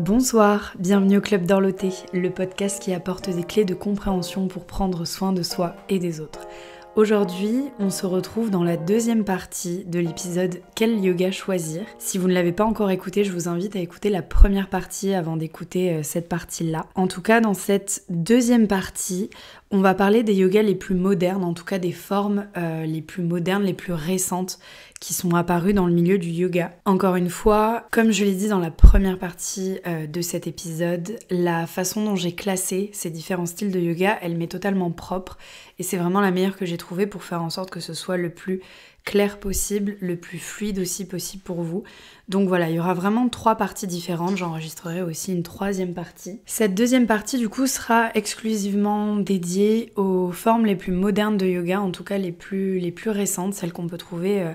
Bonsoir, bienvenue au Club d'Orloté, le podcast qui apporte des clés de compréhension pour prendre soin de soi et des autres. Aujourd'hui, on se retrouve dans la deuxième partie de l'épisode Quel yoga choisir. Si vous ne l'avez pas encore écouté, je vous invite à écouter la première partie avant d'écouter cette partie-là. En tout cas, dans cette deuxième partie, on va parler des yogas les plus modernes, en tout cas des formes les plus modernes, les plus récentes qui sont apparues dans le milieu du yoga. Encore une fois, comme je l'ai dit dans la première partie de cet épisode, la façon dont j'ai classé ces différents styles de yoga, elle m'est totalement propre et c'est vraiment la meilleure que j'ai trouvée pour faire en sorte que ce soit le plus clair possible, le plus fluide aussi possible pour vous. Donc voilà, il y aura vraiment 3 parties différentes, j'enregistrerai aussi une 3e partie. Cette deuxième partie du coup sera exclusivement dédiée aux formes les plus modernes de yoga, en tout cas les plus récentes, celles qu'on peut trouver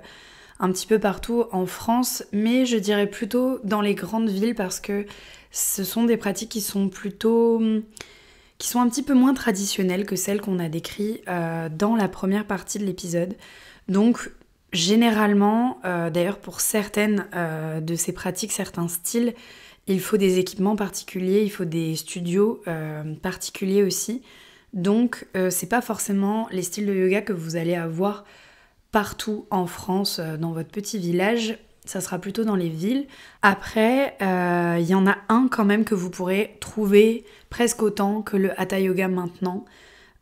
un petit peu partout en France, mais je dirais plutôt dans les grandes villes parce que ce sont des pratiques qui sont un petit peu moins traditionnelles que celles qu'on a décrites dans la première partie de l'épisode. Donc généralement, d'ailleurs pour certaines de ces pratiques, certains styles, il faut des équipements particuliers, il faut des studios particuliers aussi. Donc c'est pas forcément les styles de yoga que vous allez avoir partout en France, dans votre petit village. Ça sera plutôt dans les villes. Après, il y en a un quand même que vous pourrez trouver presque autant que le Hatha Yoga maintenant.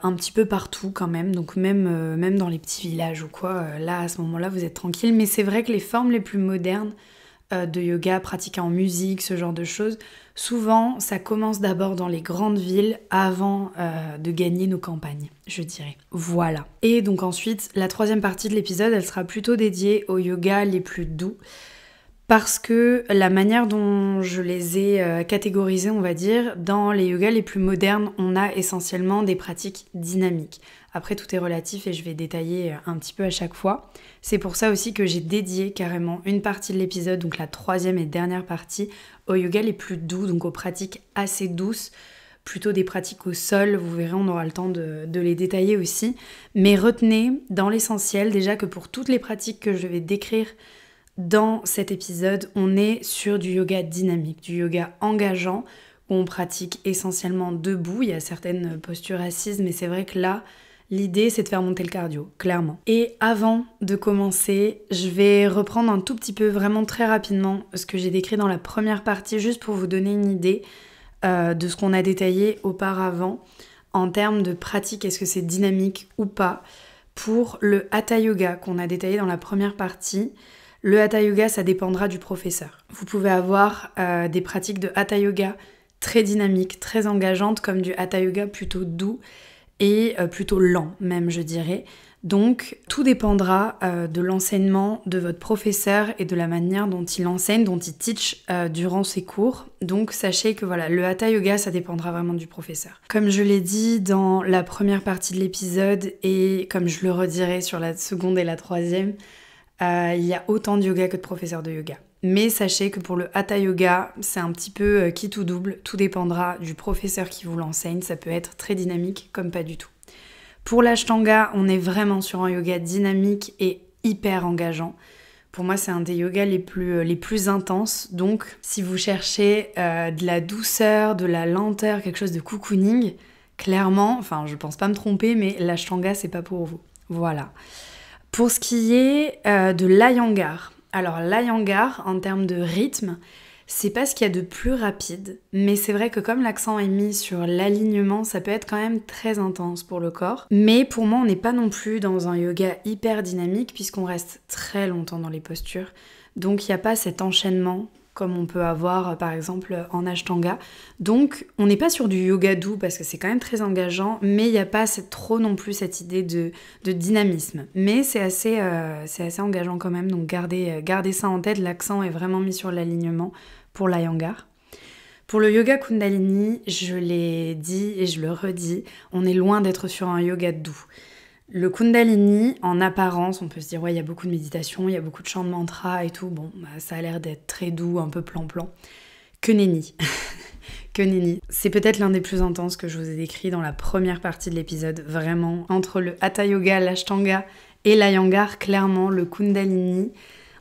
Un petit peu partout quand même, donc même dans les petits villages ou quoi, là à ce moment-là vous êtes tranquille. Mais c'est vrai que les formes les plus modernes de yoga pratiquées en musique, ce genre de choses, souvent ça commence d'abord dans les grandes villes avant de gagner nos campagnes, je dirais. Voilà. Et donc ensuite, la 3e partie de l'épisode, elle sera plutôt dédiée aux yogas les plus doux. Parce que la manière dont je les ai catégorisés, on va dire, dans les yogas les plus modernes, on a essentiellement des pratiques dynamiques. Après, tout est relatif et je vais détailler un petit peu à chaque fois. C'est pour ça aussi que j'ai dédié carrément une partie de l'épisode, donc la 3e et dernière partie, aux yogas les plus doux, donc aux pratiques assez douces, plutôt des pratiques au sol. Vous verrez, on aura le temps de les détailler aussi. Mais retenez dans l'essentiel déjà que pour toutes les pratiques que je vais décrire dans cet épisode, on est sur du yoga dynamique, du yoga engageant, où on pratique essentiellement debout. Il y a certaines postures assises, mais c'est vrai que là, l'idée, c'est de faire monter le cardio, clairement. Et avant de commencer, je vais reprendre un tout petit peu, vraiment très rapidement, ce que j'ai décrit dans la première partie, juste pour vous donner une idée de ce qu'on a détaillé auparavant en termes de pratique. Est-ce que c'est dynamique ou pas? Pour le Hatha Yoga qu'on a détaillé dans la première partie, le Hatha Yoga, ça dépendra du professeur. Vous pouvez avoir des pratiques de Hatha Yoga très dynamiques, très engageantes, comme du Hatha Yoga plutôt doux et plutôt lent même, je dirais. Donc, tout dépendra de l'enseignement de votre professeur et de la manière dont il enseigne, dont il teach durant ses cours. Donc, sachez que voilà, le Hatha Yoga, ça dépendra vraiment du professeur. Comme je l'ai dit dans la première partie de l'épisode et comme je le redirai sur la 2e et la 3e, il y a autant de yoga que de professeurs de yoga. Mais sachez que pour le Hatha Yoga, c'est un petit peu qui tout double. Tout dépendra du professeur qui vous l'enseigne. Ça peut être très dynamique comme pas du tout. Pour l'Ashtanga, on est vraiment sur un yoga dynamique et hyper engageant. Pour moi, c'est un des yogas les plus intenses. Donc, si vous cherchez de la douceur, de la lenteur, quelque chose de cocooning, clairement, enfin, je pense pas me tromper, mais l'Ashtanga, c'est pas pour vous. Voilà. Pour ce qui est de l'Iyengar, alors l'Iyengar, en termes de rythme, c'est pas ce qu'il y a de plus rapide, mais c'est vrai que comme l'accent est mis sur l'alignement, ça peut être quand même très intense pour le corps. Mais pour moi, on n'est pas non plus dans un yoga hyper dynamique, puisqu'on reste très longtemps dans les postures. Donc il n'y a pas cet enchaînement comme on peut avoir par exemple en Ashtanga. Donc on n'est pas sur du yoga doux parce que c'est quand même très engageant, mais il n'y a pas trop non plus cette idée de dynamisme. Mais c'est assez engageant quand même, donc gardez ça en tête, l'accent est vraiment mis sur l'alignement pour l'Iyengar. Pour le yoga Kundalini, je l'ai dit et je le redis, on est loin d'être sur un yoga doux. Le Kundalini, en apparence, on peut se dire ouais, il y a beaucoup de méditation, il y a beaucoup de chants de mantra et tout, bon, bah, ça a l'air d'être très doux, un peu plan-plan. Que nenni. Que nenni. C'est peut-être l'un des plus intenses que je vous ai décrit dans la première partie de l'épisode, vraiment. Entre le Hatha Yoga, l'Ashtanga et l'Iyengar, clairement, le Kundalini,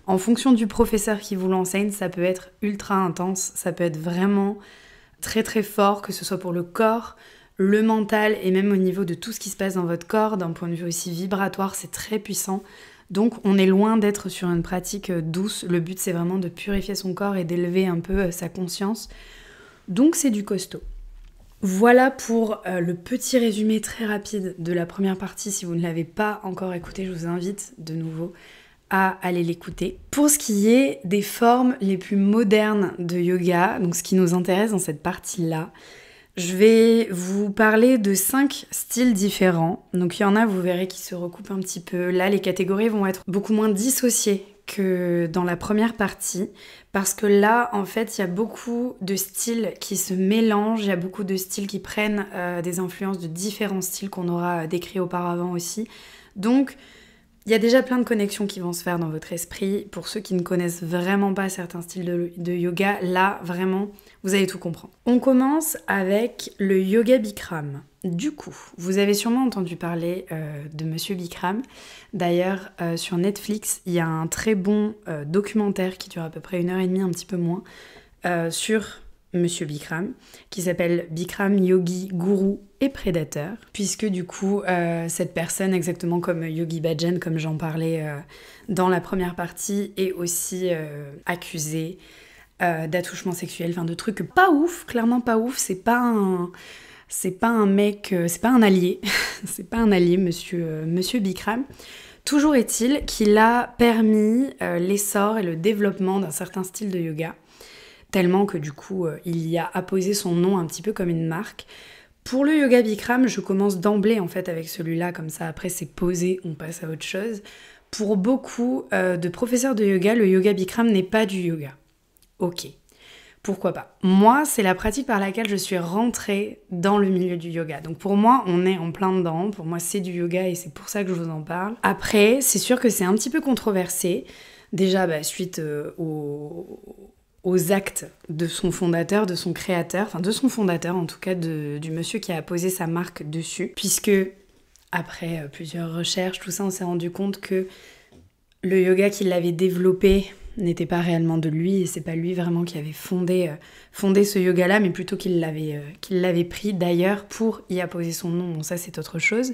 En fonction du professeur qui vous l'enseigne, ça peut être ultra intense, ça peut être vraiment très très fort, que ce soit pour le corps, le mental et même au niveau de tout ce qui se passe dans votre corps, d'un point de vue aussi vibratoire, c'est très puissant. Donc on est loin d'être sur une pratique douce, le but c'est vraiment de purifier son corps et d'élever un peu sa conscience. Donc c'est du costaud. Voilà pour le petit résumé très rapide de la première partie. Si vous ne l'avez pas encore écouté, je vous invite de nouveau à aller l'écouter. Pour ce qui est des formes les plus modernes de yoga, donc ce qui nous intéresse dans cette partie-là, je vais vous parler de 5 styles différents. Donc il y en a, vous verrez, qui se recoupent un petit peu. Là, les catégories vont être beaucoup moins dissociées que dans la première partie, parce que là, en fait, il y a beaucoup de styles qui se mélangent, il y a beaucoup de styles qui prennent des influences de différents styles qu'on aura décrits auparavant aussi. Donc, il y a déjà plein de connexions qui vont se faire dans votre esprit. Pour ceux qui ne connaissent vraiment pas certains styles de yoga, là, vraiment, vous allez tout comprendre. On commence avec le yoga Bikram. Du coup, vous avez sûrement entendu parler de Monsieur Bikram. D'ailleurs, sur Netflix, il y a un très bon documentaire qui dure à peu près 1h30, un petit peu moins, sur Monsieur Bikram, qui s'appelle Bikram Yogi Guru et Prédateur, puisque du coup, cette personne, exactement comme Yogi Bhajan, comme j'en parlais dans la première partie, est aussi accusée d'attouchement sexuel, enfin de trucs pas ouf, clairement pas ouf, c'est pas un mec, c'est pas un allié, c'est pas un allié, monsieur Bikram. Toujours est-il qu'il a permis l'essor et le développement d'un certain style de yoga, tellement que du coup, il y a apposé son nom un petit peu comme une marque. Pour le yoga Bikram, je commence d'emblée en fait avec celui-là, comme ça après c'est posé, on passe à autre chose. Pour beaucoup de professeurs de yoga, le yoga Bikram n'est pas du yoga. Ok, pourquoi pas. Moi, c'est la pratique par laquelle je suis rentrée dans le milieu du yoga. Donc pour moi, on est en plein dedans. Pour moi, c'est du yoga et c'est pour ça que je vous en parle. Après, c'est sûr que c'est un petit peu controversé. Déjà, suite aux actes de son fondateur, de son créateur, enfin de son fondateur en tout cas, du monsieur qui a posé sa marque dessus. Puisque, après plusieurs recherches, tout ça, on s'est rendu compte que le yoga qu'il avait développé n'était pas réellement de lui, et c'est pas lui vraiment qui avait fondé ce yoga-là, mais plutôt qu'il l'avait pris d'ailleurs pour y apposer son nom. Bon, ça c'est autre chose.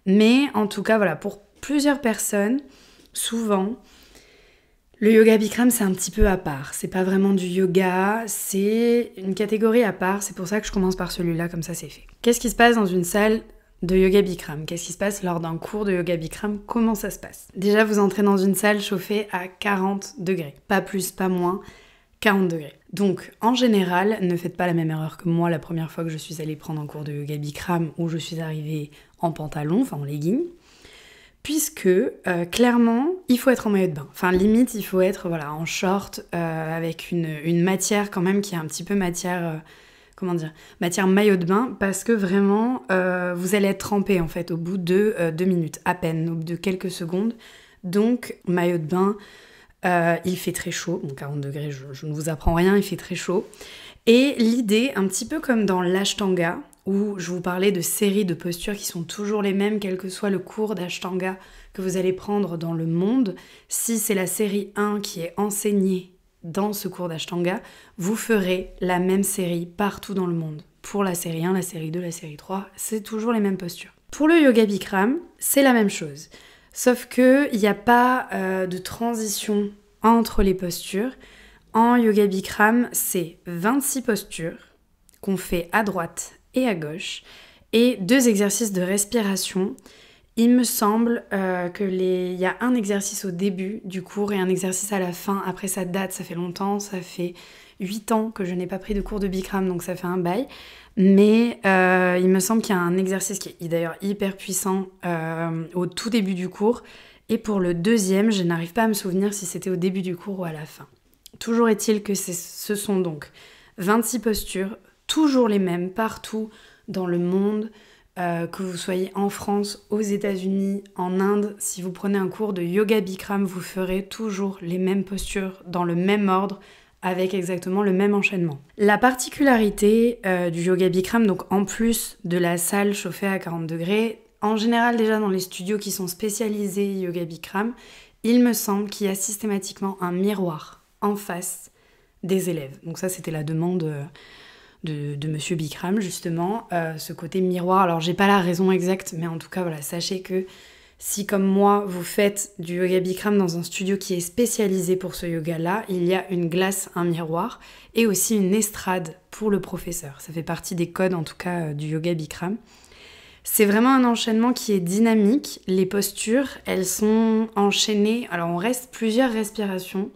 Mais en tout cas, voilà, pour plusieurs personnes, souvent, le yoga Bikram c'est un petit peu à part. C'est pas vraiment du yoga, c'est une catégorie à part. C'est pour ça que je commence par celui-là, comme ça c'est fait. Qu'est-ce qui se passe dans une salle de yoga Bikram? Qu'est-ce qui se passe lors d'un cours de yoga Bikram? Comment ça se passe? Déjà, vous entrez dans une salle chauffée à 40 degrés. Pas plus, pas moins, 40 degrés. Donc, en général, ne faites pas la même erreur que moi la première fois que je suis allée prendre un cours de yoga Bikram, où je suis arrivée en pantalon, enfin en legging, puisque, clairement, il faut être en maillot de bain. Enfin, limite, il faut être en short, avec une matière quand même qui est un petit peu matière maillot de bain, parce que vraiment, vous allez être trempé en fait au bout de 2 minutes, à peine, au bout de quelques secondes. Donc, maillot de bain, il fait très chaud, donc 40 degrés, je ne vous apprends rien, il fait très chaud. Et l'idée, un petit peu comme dans l'Ashtanga, où je vous parlais de séries de postures qui sont toujours les mêmes, quel que soit le cours d'Ashtanga que vous allez prendre dans le monde, si c'est la série 1 qui est enseignée dans ce cours d'Ashtanga, vous ferez la même série partout dans le monde. Pour la série 1, la série 2, la série 3, c'est toujours les mêmes postures. Pour le yoga Bikram, c'est la même chose. Sauf qu'il n'y a pas de transition entre les postures. En yoga Bikram, c'est 26 postures qu'on fait à droite et à gauche et 2 exercices de respiration. Il me semble qu'il y a un exercice au début du cours et un exercice à la fin. Après, ça date, ça fait longtemps, ça fait 8 ans que je n'ai pas pris de cours de Bikram, donc ça fait un bail. Mais il me semble qu'il y a un exercice qui est d'ailleurs hyper puissant au tout début du cours. Et pour le deuxième, je n'arrive pas à me souvenir si c'était au début du cours ou à la fin. Toujours est-il que ce sont donc 26 postures, toujours les mêmes, partout dans le monde. Que vous soyez en France, aux États-Unis, en Inde, si vous prenez un cours de yoga Bikram, vous ferez toujours les mêmes postures dans le même ordre avec exactement le même enchaînement. La particularité du yoga Bikram, donc en plus de la salle chauffée à 40 degrés, en général déjà dans les studios qui sont spécialisés yoga Bikram, il me semble qu'il y a systématiquement un miroir en face des élèves. Donc ça, c'était la demande de Monsieur Bikram, justement, ce côté miroir. Alors, j'ai pas la raison exacte, mais en tout cas, voilà, sachez que si, comme moi, vous faites du yoga Bikram dans un studio qui est spécialisé pour ce yoga-là, il y a une glace, un miroir, et aussi une estrade pour le professeur. Ça fait partie des codes, en tout cas, du yoga Bikram. C'est vraiment un enchaînement qui est dynamique. Les postures, elles sont enchaînées. Alors, on reste plusieurs respirations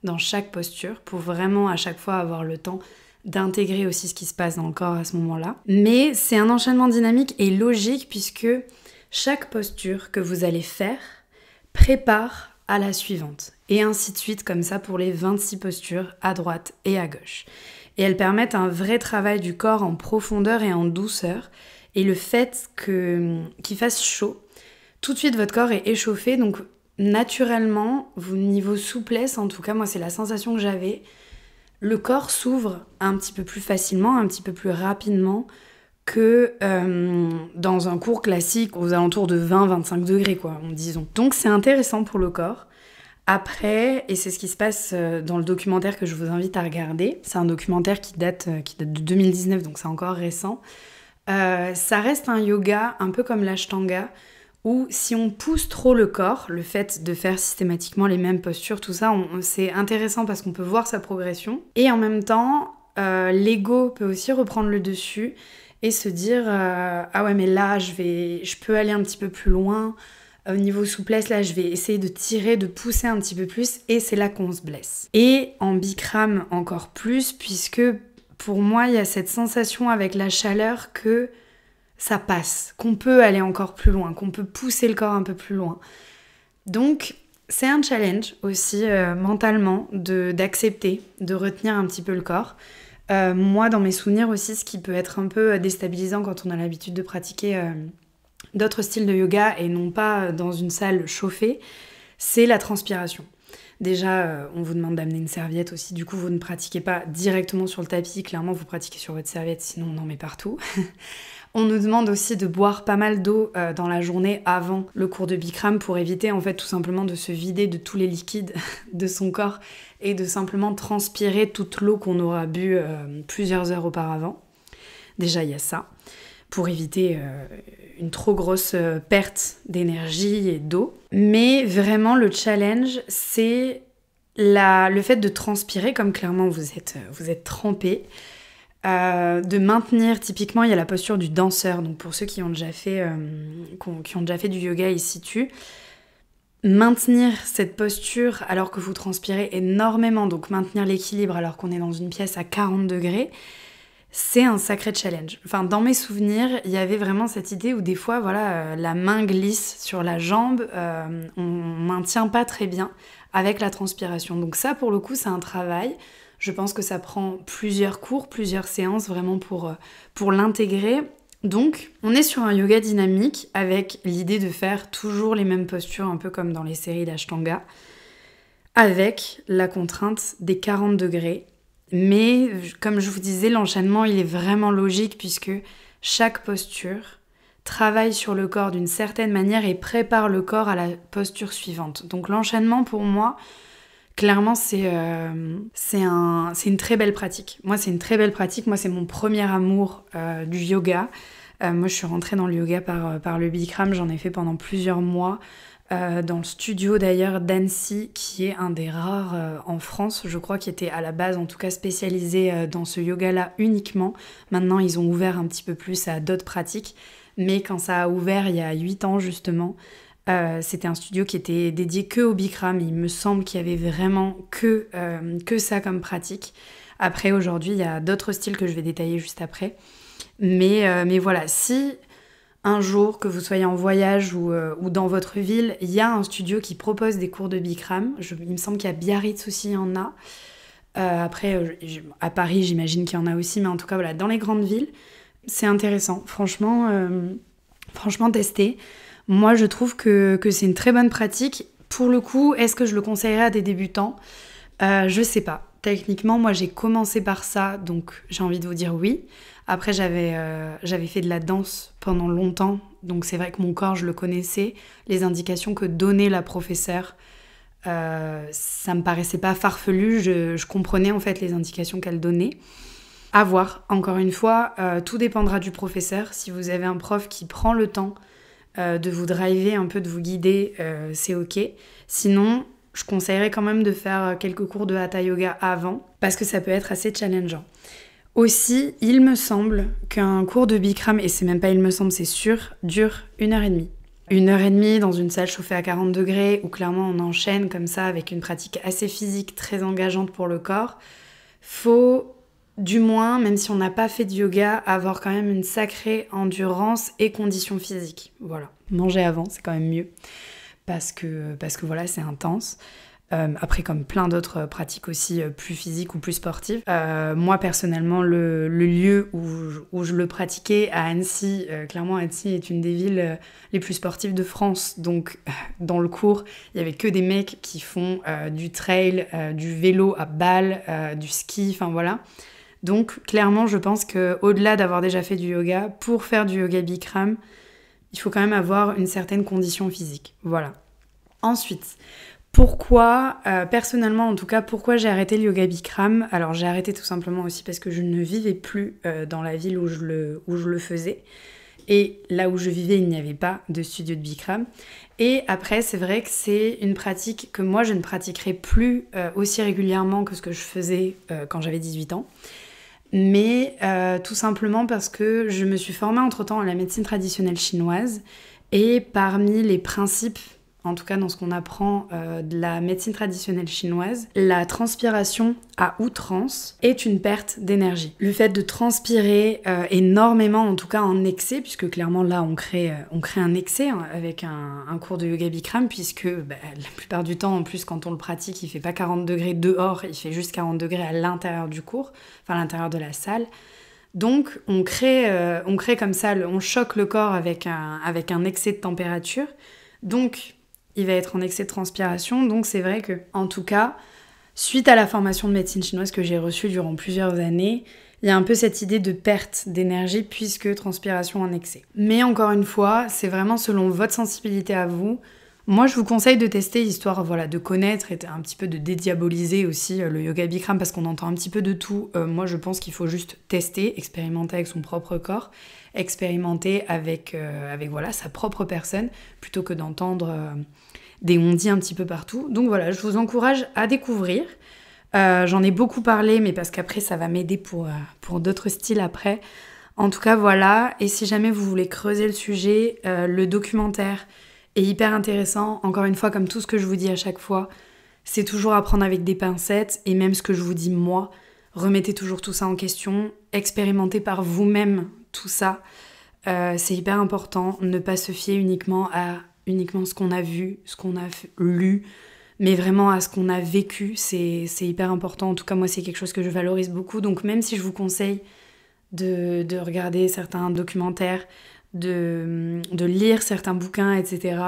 dans chaque posture pour vraiment, à chaque fois, avoir le temps d'intégrer aussi ce qui se passe dans le corps à ce moment-là. Mais c'est un enchaînement dynamique et logique puisque chaque posture que vous allez faire prépare à la suivante. Et ainsi de suite, comme ça, pour les 26 postures à droite et à gauche. Et elles permettent un vrai travail du corps en profondeur et en douceur. Et le fait qu'il fasse chaud, tout de suite votre corps est échauffé. Donc naturellement, niveau souplesse, en tout cas, moi c'est la sensation que j'avais, le corps s'ouvre un petit peu plus facilement, un petit peu plus rapidement que dans un cours classique aux alentours de 20-25 degrés, quoi, disons. Donc c'est intéressant pour le corps. Après, et c'est ce qui se passe dans le documentaire que je vous invite à regarder, c'est un documentaire qui date de 2019, donc c'est encore récent, ça reste un yoga un peu comme l'Ashtanga, où si on pousse trop le corps, le fait de faire systématiquement les mêmes postures, tout ça, c'est intéressant parce qu'on peut voir sa progression. Et en même temps, l'ego peut aussi reprendre le dessus et se dire ah ouais mais là je peux aller un petit peu plus loin, au niveau souplesse là je vais essayer de tirer, de pousser un petit peu plus et c'est là qu'on se blesse. Et en Bikram encore plus puisque pour moi il y a cette sensation avec la chaleur que ça passe, qu'on peut aller encore plus loin, qu'on peut pousser le corps un peu plus loin. Donc c'est un challenge aussi mentalement d'accepter, de retenir un petit peu le corps. Moi, dans mes souvenirs aussi, ce qui peut être un peu déstabilisant quand on a l'habitude de pratiquer d'autres styles de yoga et non pas dans une salle chauffée, c'est la transpiration. Déjà, on vous demande d'amener une serviette aussi, du coup vous ne pratiquez pas directement sur le tapis, clairement vous pratiquez sur votre serviette, sinon on en met partout. On nous demande aussi de boire pas mal d'eau dans la journée avant le cours de Bikram pour éviter en fait tout simplement de se vider de tous les liquides de son corps et de simplement transpirer toute l'eau qu'on aura bu plusieurs heures auparavant. Déjà il y a ça, pour éviter une trop grosse perte d'énergie et d'eau. Mais vraiment le challenge c'est le fait de transpirer comme clairement vous êtes trempé. De maintenir, typiquement il y a la posture du danseur, donc pour ceux qui ont déjà fait du yoga ici dessus, maintenir cette posture alors que vous transpirez énormément, donc maintenir l'équilibre alors qu'on est dans une pièce à 40 degrés, c'est un sacré challenge. Enfin, dans mes souvenirs, il y avait vraiment cette idée où des fois, voilà, la main glisse sur la jambe, on maintient pas très bien avec la transpiration. Donc ça, pour le coup, c'est un travail. Je pense que ça prend plusieurs cours, plusieurs séances vraiment pour l'intégrer. Donc, on est sur un yoga dynamique avec l'idée de faire toujours les mêmes postures, un peu comme dans les séries d'Ashtanga, avec la contrainte des 40 degrés. Mais, comme je vous disais, l'enchaînement, il est vraiment logique puisque chaque posture travaille sur le corps d'une certaine manière et prépare le corps à la posture suivante. Donc, l'enchaînement, pour moi, clairement, c'est une très belle pratique. Moi, c'est une très belle pratique. Moi, c'est mon premier amour du yoga. Moi, je suis rentrée dans le yoga par le Bikram. J'en ai fait pendant plusieurs mois. Dans le studio, d'ailleurs, d'Annecy, qui est un des rares en France, je crois, qui était à la base, en tout cas, spécialisé dans ce yoga-là uniquement. Maintenant, ils ont ouvert un petit peu plus à d'autres pratiques. Mais quand ça a ouvert, il y a 8 ans, justement, c'était un studio qui était dédié que au Bikram. Il me semble qu'il y avait vraiment que ça comme pratique. Après, aujourd'hui, il y a d'autres styles que je vais détailler juste après. Mais voilà, si un jour que vous soyez en voyage ou dans votre ville, il y a un studio qui propose des cours de Bikram. Il me semble qu'il y a Biarritz aussi, il y en a. Après, à Paris, j'imagine qu'il y en a aussi. Mais en tout cas, voilà, dans les grandes villes, c'est intéressant. Franchement, testez. Moi, je trouve que c'est une très bonne pratique. Pour le coup, est-ce que je le conseillerais à des débutants ? Je sais pas. Techniquement, moi, j'ai commencé par ça, donc j'ai envie de vous dire oui. Après, j'avais fait de la danse pendant longtemps, donc c'est vrai que mon corps, je le connaissais. Les indications que donnait la professeure, Ça me paraissait pas farfelu, je comprenais en fait les indications qu'elle donnait. À voir, encore une fois, tout dépendra du professeur. Si vous avez un prof qui prend le temps de vous driver, un peu de vous guider, c'est ok. Sinon, je conseillerais quand même de faire quelques cours de Hatha Yoga avant, parce que ça peut être assez challengeant. Aussi, il me semble qu'un cours de Bikram, et c'est même pas il me semble, c'est sûr, dure 1h30. 1h30 dans une salle chauffée à 40 degrés, où clairement on enchaîne comme ça avec une pratique assez physique, très engageante pour le corps. Faut, du moins, même si on n'a pas fait de yoga, avoir quand même une sacrée endurance et condition physique. Voilà. Manger avant, c'est quand même mieux. Parce que voilà, c'est intense. Après, comme plein d'autres pratiques aussi plus physiques ou plus sportives. Moi, personnellement, le lieu où je le pratiquais, à Annecy, clairement, Annecy est une des villes les plus sportives de France. Donc, dans le cours, il n'y avait que des mecs qui font du trail, du vélo à balles, du ski, enfin voilà. Donc, clairement, je pense qu'au-delà d'avoir déjà fait du yoga, pour faire du yoga Bikram, il faut quand même avoir une certaine condition physique. Voilà. Ensuite, pourquoi, personnellement en tout cas, pourquoi j'ai arrêté le yoga Bikram? Alors j'ai arrêté tout simplement aussi parce que je ne vivais plus dans la ville où je le faisais. Et là où je vivais, il n'y avait pas de studio de Bikram. Et après, c'est vrai que c'est une pratique que moi, je ne pratiquerai plus aussi régulièrement que ce que je faisais quand j'avais 18 ans. Mais tout simplement parce que je me suis formée entre-temps à la médecine traditionnelle chinoise. Et parmi les principes, en tout cas dans ce qu'on apprend de la médecine traditionnelle chinoise, la transpiration à outrance est une perte d'énergie. Le fait de transpirer énormément, en tout cas en excès, puisque clairement là on crée un excès avec un cours de yoga Bikram, puisque la plupart du temps, en plus quand on le pratique, il fait pas 40 degrés dehors, il fait juste 40 degrés à l'intérieur du cours, enfin à l'intérieur de la salle. Donc on crée comme ça, on choque le corps avec un excès de température. Donc il va être en excès de transpiration. Donc c'est vrai que, en tout cas, suite à la formation de médecine chinoise que j'ai reçue durant plusieurs années, il y a un peu cette idée de perte d'énergie puisque transpiration en excès. Mais encore une fois, c'est vraiment selon votre sensibilité à vous. Moi, je vous conseille de tester, histoire de connaître et un petit peu de dédiaboliser aussi le yoga Bikram parce qu'on entend un petit peu de tout. Moi, je pense qu'il faut juste tester, expérimenter avec son propre corps, expérimenter avec sa propre personne, plutôt que d'entendre des on-dit un petit peu partout. Donc voilà, je vous encourage à découvrir. J'en ai beaucoup parlé, mais parce qu'après, ça va m'aider pour d'autres styles après. En tout cas, voilà. Et si jamais vous voulez creuser le sujet, le documentaire est hyper intéressant. Encore une fois, comme tout ce que je vous dis à chaque fois, c'est toujours à prendre avec des pincettes. Et même ce que je vous dis moi, remettez toujours tout ça en question. Expérimentez par vous-même tout ça. C'est hyper important. Ne pas se fier uniquement ce qu'on a vu, ce qu'on a lu, mais vraiment à ce qu'on a vécu. C'est hyper important. En tout cas, moi, c'est quelque chose que je valorise beaucoup. Donc même si je vous conseille de regarder certains documentaires, de lire certains bouquins, etc.,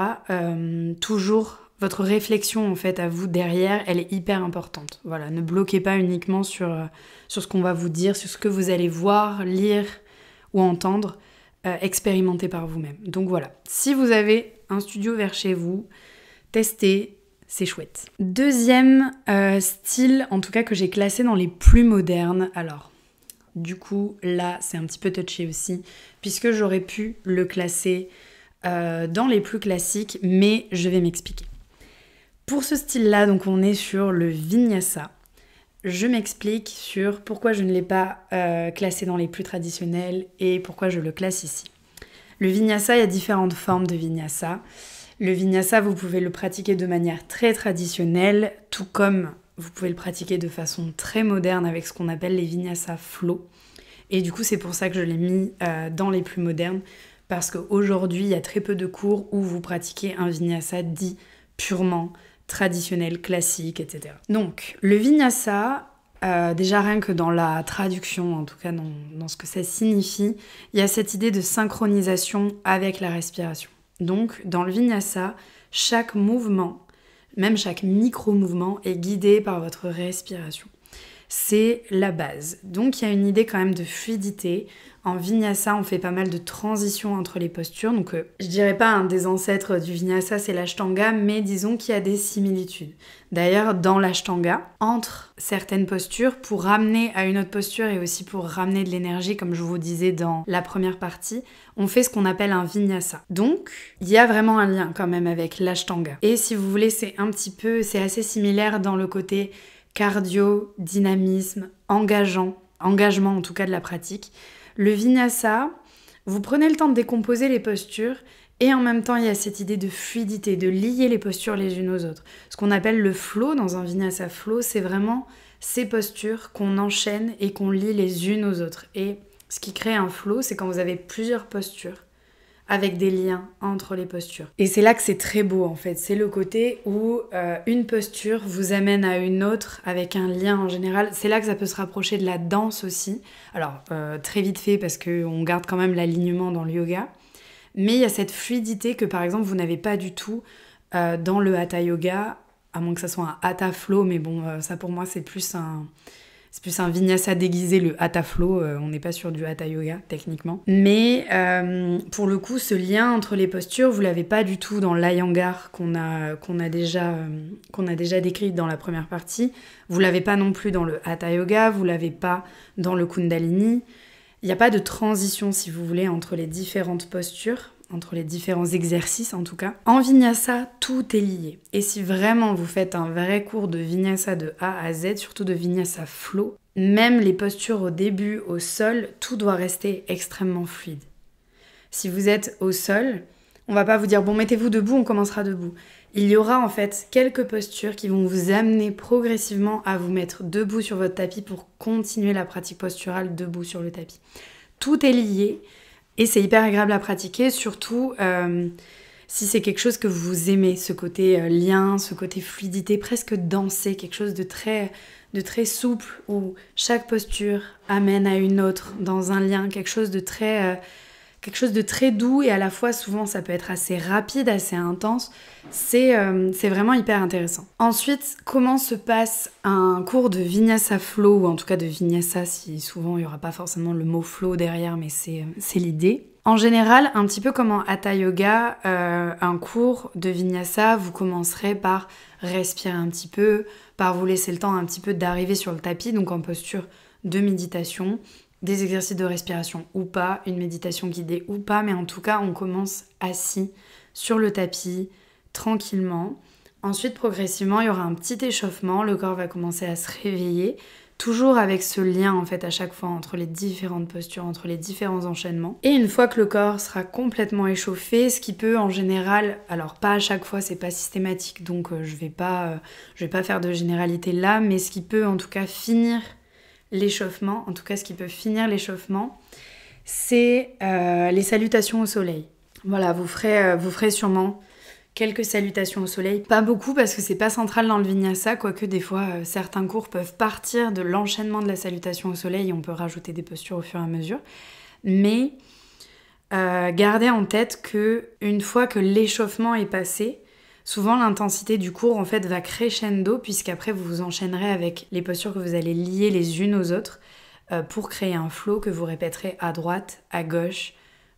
toujours votre réflexion en fait à vous derrière, elle est hyper importante. Voilà, ne bloquez pas uniquement sur ce qu'on va vous dire, sur ce que vous allez voir, lire ou entendre. Expérimentez par vous-même. Donc voilà, si vous avez un studio vers chez vous, testez, c'est chouette. Deuxième style, en tout cas que j'ai classé dans les plus modernes. Alors, du coup, là, c'est un petit peu touché aussi, puisque j'aurais pu le classer dans les plus classiques, mais je vais m'expliquer. Pour ce style-là, donc on est sur le Vinyasa. Je m'explique sur pourquoi je ne l'ai pas classé dans les plus traditionnels et pourquoi je le classe ici. Le Vinyasa, il y a différentes formes de Vinyasa. Le Vinyasa, vous pouvez le pratiquer de manière très traditionnelle, tout comme vous pouvez le pratiquer de façon très moderne avec ce qu'on appelle les Vinyasa flow. Et du coup, c'est pour ça que je l'ai mis dans les plus modernes, parce qu'aujourd'hui, il y a très peu de cours où vous pratiquez un Vinyasa dit purement traditionnel, classique, etc. Donc, le Vinyasa, déjà rien que dans la traduction, en tout cas dans ce que ça signifie, il y a cette idée de synchronisation avec la respiration. Donc, dans le Vinyasa, chaque mouvement, même chaque micro-mouvement, est guidé par votre respiration. c'est la base. Donc il y a une idée quand même de fluidité. En Vinyasa, on fait pas mal de transitions entre les postures. Donc je dirais pas un des ancêtres du Vinyasa, c'est l'Ashtanga, mais disons qu'il y a des similitudes. D'ailleurs, dans l'Ashtanga, entre certaines postures, pour ramener à une autre posture et aussi pour ramener de l'énergie, comme je vous disais dans la première partie, on fait ce qu'on appelle un Vinyasa. Donc, il y a vraiment un lien quand même avec l'Ashtanga. Et si vous voulez, c'est assez similaire dans le côté cardio, dynamisme, engagement en tout cas de la pratique. Le Vinyasa, vous prenez le temps de décomposer les postures et en même temps il y a cette idée de fluidité, de lier les postures les unes aux autres. Ce qu'on appelle le flow dans un Vinyasa flow, c'est vraiment ces postures qu'on enchaîne et qu'on lie les unes aux autres. Et ce qui crée un flow, c'est quand vous avez plusieurs postures avec des liens entre les postures. Et c'est là que c'est très beau en fait, c'est le côté où une posture vous amène à une autre avec un lien en général. C'est là que ça peut se rapprocher de la danse aussi. Alors très vite fait parce qu'on garde quand même l'alignement dans le yoga, mais il y a cette fluidité que par exemple vous n'avez pas du tout dans le Hatha Yoga, à moins que ça soit un Hatha Flow, mais bon ça pour moi c'est plus un Vinyasa déguisé, le Hatha Flow, on n'est pas sur du Hatha Yoga techniquement. Mais pour le coup, ce lien entre les postures, vous l'avez pas du tout dans l'Iyengar qu'on a déjà décrit dans la première partie. Vous l'avez pas non plus dans le Hatha Yoga, vous l'avez pas dans le Kundalini. Il n'y a pas de transition, si vous voulez, entre les différentes postures, entre les différents exercices en tout cas. En Vinyasa, tout est lié. Et si vraiment vous faites un vrai cours de Vinyasa de A à Z, surtout de Vinyasa flow, même les postures au début, au sol, tout doit rester extrêmement fluide. Si vous êtes au sol, on va pas vous dire « bon, mettez-vous debout, on commencera debout ». Il y aura en fait quelques postures qui vont vous amener progressivement à vous mettre debout sur votre tapis pour continuer la pratique posturale debout sur le tapis. Tout est lié. Et c'est hyper agréable à pratiquer, surtout si c'est quelque chose que vous aimez, ce côté lien, ce côté fluidité, presque danser, quelque chose de très souple, où chaque posture amène à une autre dans un lien, quelque chose de très doux, et à la fois souvent ça peut être assez rapide, assez intense. C'est vraiment hyper intéressant. Ensuite, comment se passe un cours de Vinyasa flow, ou en tout cas de Vinyasa, si souvent il n'y aura pas forcément le mot flow derrière, mais c'est l'idée. En général, un petit peu comme en Hatha Yoga, un cours de Vinyasa, vous commencerez par respirer un petit peu, par vous laisser le temps un petit peu d'arriver sur le tapis, donc en posture de méditation, des exercices de respiration ou pas, une méditation guidée ou pas, mais en tout cas, on commence assis sur le tapis, tranquillement. Ensuite, progressivement, il y aura un petit échauffement, le corps va commencer à se réveiller, toujours avec ce lien en fait à chaque fois entre les différentes postures, entre les différents enchaînements. Et une fois que le corps sera complètement échauffé, ce qui peut en général, alors pas à chaque fois, c'est pas systématique, donc je vais pas faire de généralité là, mais ce qui peut en tout cas finir l'échauffement, c'est les salutations au soleil. Voilà, vous ferez sûrement quelques salutations au soleil. Pas beaucoup parce que c'est pas central dans le Vinyasa, quoique des fois certains cours peuvent partir de l'enchaînement de la salutation au soleil et on peut rajouter des postures au fur et à mesure. Mais gardez en tête que une fois que l'échauffement est passé, souvent l'intensité du cours en fait va crescendo, puisqu'après vous vous enchaînerez avec les postures que vous allez lier les unes aux autres pour créer un flow que vous répéterez à droite, à gauche.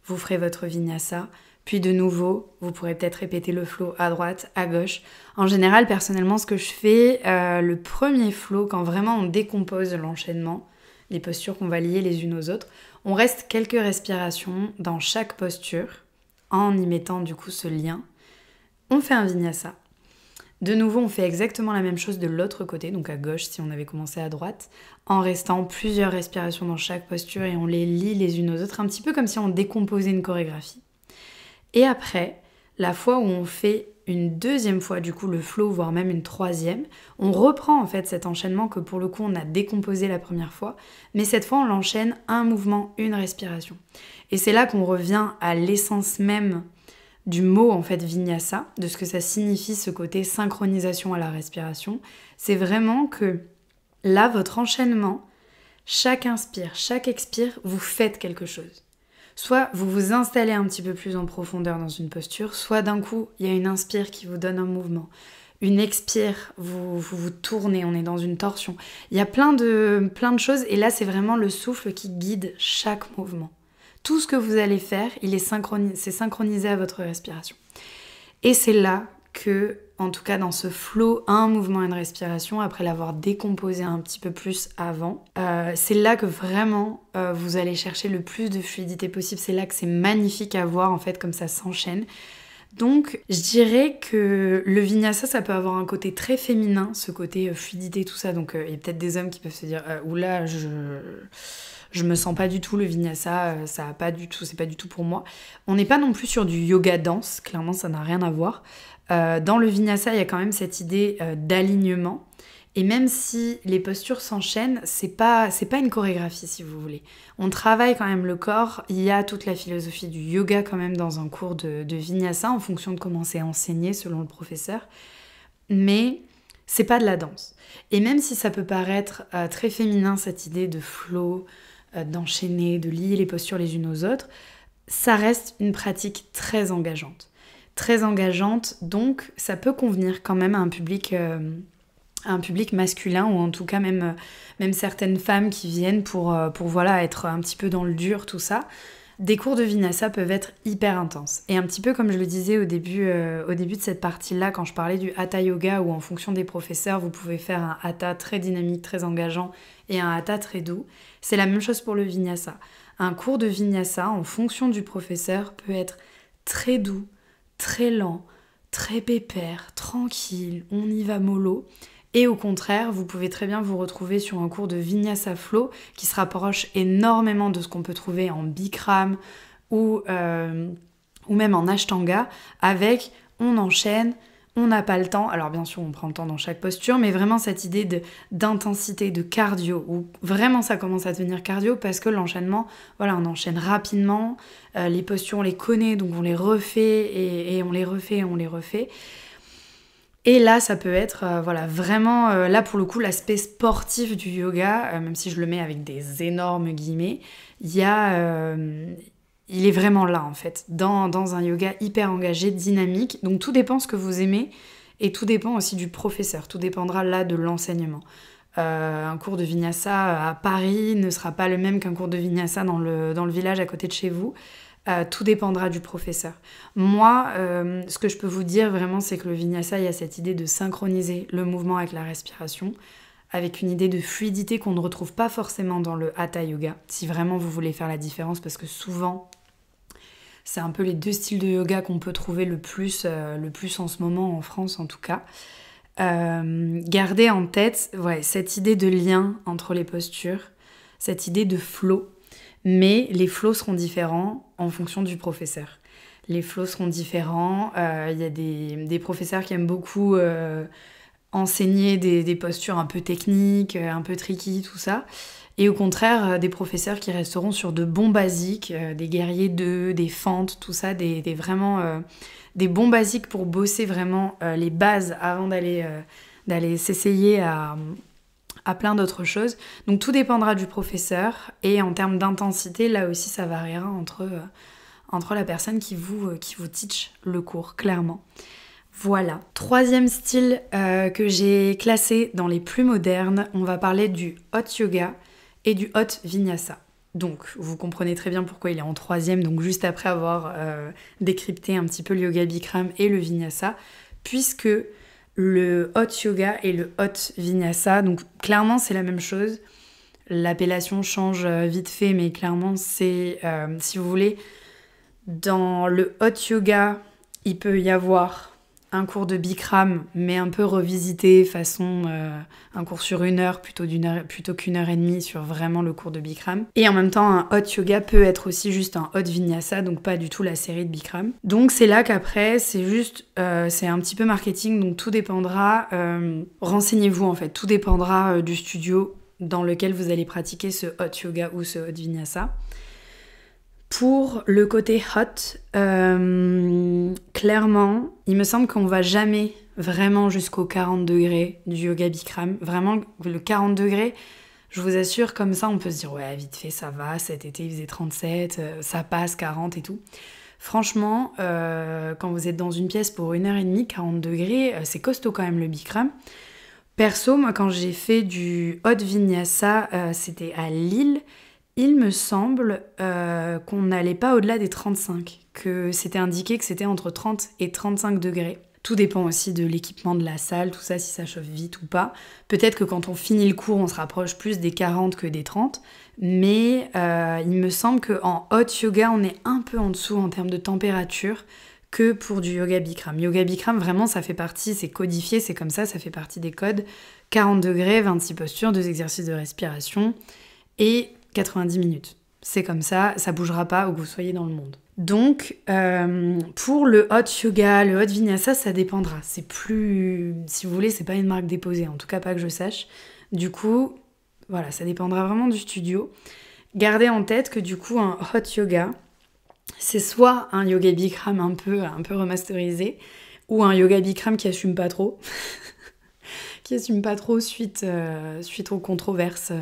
Vous ferez votre Vinyasa. Puis de nouveau, vous pourrez peut-être répéter le flow à droite, à gauche. En général, personnellement, ce que je fais, le premier flow, quand vraiment on décompose l'enchaînement, les postures qu'on va lier les unes aux autres, on reste quelques respirations dans chaque posture, en y mettant du coup ce lien. On fait un Vinyasa. De nouveau, on fait exactement la même chose de l'autre côté, donc à gauche si on avait commencé à droite, en restant plusieurs respirations dans chaque posture et on les lie les unes aux autres, un petit peu comme si on décomposait une chorégraphie. Et après, la fois où on fait une deuxième fois du coup le flow, voire même une troisième, on reprend en fait cet enchaînement que pour le coup on a décomposé la première fois, mais cette fois on l'enchaîne un mouvement, une respiration. Et c'est là qu'on revient à l'essence même du mot en fait Vinyasa, de ce que ça signifie ce côté synchronisation à la respiration. C'est vraiment que là, votre enchaînement, chaque inspire, chaque expire, vous faites quelque chose. Soit vous vous installez un petit peu plus en profondeur dans une posture, soit d'un coup, il y a une inspire qui vous donne un mouvement. une expire, vous tournez, on est dans une torsion. Il y a plein de choses et là c'est vraiment le souffle qui guide chaque mouvement. Tout ce que vous allez faire, c'est synchronisé à votre respiration. Et c'est là que, en tout cas dans ce flow, un mouvement et une respiration, après l'avoir décomposé un petit peu plus avant, c'est là que vraiment vous allez chercher le plus de fluidité possible. C'est là que c'est magnifique à voir en fait comme ça s'enchaîne. Donc je dirais que le vinyasa ça peut avoir un côté très féminin, ce côté fluidité tout ça. Donc il y a peut-être des hommes qui peuvent se dire oula je me sens pas du tout le vinyasa, ça a pas du tout, c'est pas du tout pour moi. On n'est pas non plus sur du yoga danse, clairement ça n'a rien à voir. Dans le vinyasa il y a quand même cette idée d'alignement. Et même si les postures s'enchaînent, c'est pas une chorégraphie si vous voulez. On travaille quand même le corps, il y a toute la philosophie du yoga quand même dans un cours de vinyasa en fonction de comment c'est enseigné selon le professeur. Mais c'est pas de la danse. Et même si ça peut paraître très féminin cette idée de flow, d'enchaîner, de lier les postures les unes aux autres, ça reste une pratique très engageante. Très engageante, donc ça peut convenir quand même à un public masculin ou en tout cas même certaines femmes qui viennent pour voilà, être un petit peu dans le dur, tout ça. Des cours de vinyasa peuvent être hyper intenses. Et un petit peu comme je le disais au début de cette partie-là, quand je parlais du hatha yoga, où en fonction des professeurs, vous pouvez faire un hatha très dynamique, très engageant, et un hatha très doux. C'est la même chose pour le vinyasa. Un cours de vinyasa, en fonction du professeur, peut être très doux, très lent, très pépère, tranquille, on y va mollo. Et au contraire, vous pouvez très bien vous retrouver sur un cours de Vinyasa Flow qui se rapproche énormément de ce qu'on peut trouver en Bikram ou même en Ashtanga avec on enchaîne, on n'a pas le temps. Alors bien sûr, on prend le temps dans chaque posture, mais vraiment cette idée d'intensité, de cardio, où vraiment ça commence à devenir cardio parce que l'enchaînement, voilà, on enchaîne rapidement, les postures on les connaît, donc on les refait et on les refait et on les refait. Et là, ça peut être voilà, vraiment, là pour le coup, l'aspect sportif du yoga, même si je le mets avec des énormes guillemets, il est vraiment là en fait, dans un yoga hyper engagé, dynamique. Donc tout dépend ce que vous aimez et tout dépend aussi du professeur, tout dépendra là de l'enseignement. Un cours de vinyasa à Paris ne sera pas le même qu'un cours de vinyasa dans le village à côté de chez vous. Tout dépendra du professeur. Moi, ce que je peux vous dire vraiment, c'est que le vinyasa, il y a cette idée de synchroniser le mouvement avec la respiration, avec une idée de fluidité qu'on ne retrouve pas forcément dans le hatha yoga, si vraiment vous voulez faire la différence, parce que souvent, c'est un peu les deux styles de yoga qu'on peut trouver le plus en ce moment en France en tout cas. Gardez en tête cette idée de lien entre les postures, cette idée de flow. Mais les flows seront différents en fonction du professeur. Les flows seront différents. Il y a des professeurs qui aiment beaucoup enseigner des postures un peu techniques, un peu tricky, tout ça. Et au contraire, des professeurs qui resteront sur de bons basiques, des guerriers 2, des fentes, tout ça, des bons basiques pour bosser vraiment les bases avant d'aller s'essayer à plein d'autres choses. Donc tout dépendra du professeur et en termes d'intensité, là aussi ça variera entre la personne qui vous teach le cours, clairement. Voilà. Troisième style que j'ai classé dans les plus modernes, on va parler du hot yoga et du hot vinyasa. Donc vous comprenez très bien pourquoi il est en troisième, donc juste après avoir décrypté un petit peu le yoga Bikram et le vinyasa, puisque le hot yoga et le hot vinyasa, donc clairement c'est la même chose. L'appellation change vite fait, mais clairement c'est, si vous voulez, dans le hot yoga, il peut y avoir un cours de Bikram, mais un peu revisité, façon un cours sur 1 heure plutôt qu'une heure et demie sur vraiment le cours de Bikram. Et en même temps, un hot yoga peut être aussi juste un hot vinyasa, donc pas du tout la série de Bikram. Donc c'est là qu'après, c'est juste, c'est un petit peu marketing, donc tout dépendra, renseignez-vous en fait, tout dépendra du studio dans lequel vous allez pratiquer ce hot yoga ou ce hot vinyasa. Pour le côté hot, clairement, il me semble qu'on va jamais vraiment jusqu'au 40 degrés du yoga Bikram. Vraiment, le 40 degrés, je vous assure, comme ça, on peut se dire « Ouais, vite fait, ça va, cet été, il faisait 37, ça passe, 40 et tout ». Franchement, quand vous êtes dans une pièce pour 1h30, 40 degrés, c'est costaud quand même le Bikram. Perso, moi quand j'ai fait du hot vinyasa, c'était à Lille, il me semble qu'on n'allait pas au-delà des 35, que c'était indiqué que c'était entre 30 et 35 degrés. Tout dépend aussi de l'équipement de la salle, tout ça, si ça chauffe vite ou pas. Peut-être que quand on finit le cours, on se rapproche plus des 40 que des 30, mais il me semble qu'en hot yoga, on est un peu en dessous en termes de température que pour du yoga Bikram. Yoga Bikram, vraiment, ça fait partie, c'est codifié, c'est comme ça fait partie des codes. 40 degrés, 26 postures, 2 exercices de respiration et 90 minutes. C'est comme ça bougera pas où que vous soyez dans le monde. Donc, pour le hot yoga, le hot vinyasa, ça dépendra. C'est plus... Si vous voulez, c'est pas une marque déposée, en tout cas pas que je sache. Du coup, voilà, ça dépendra vraiment du studio. Gardez en tête que du coup, un hot yoga, c'est soit un yoga Bikram un peu remasterisé, ou un yoga Bikram qui assume pas trop. Qui assume pas trop suite aux controverses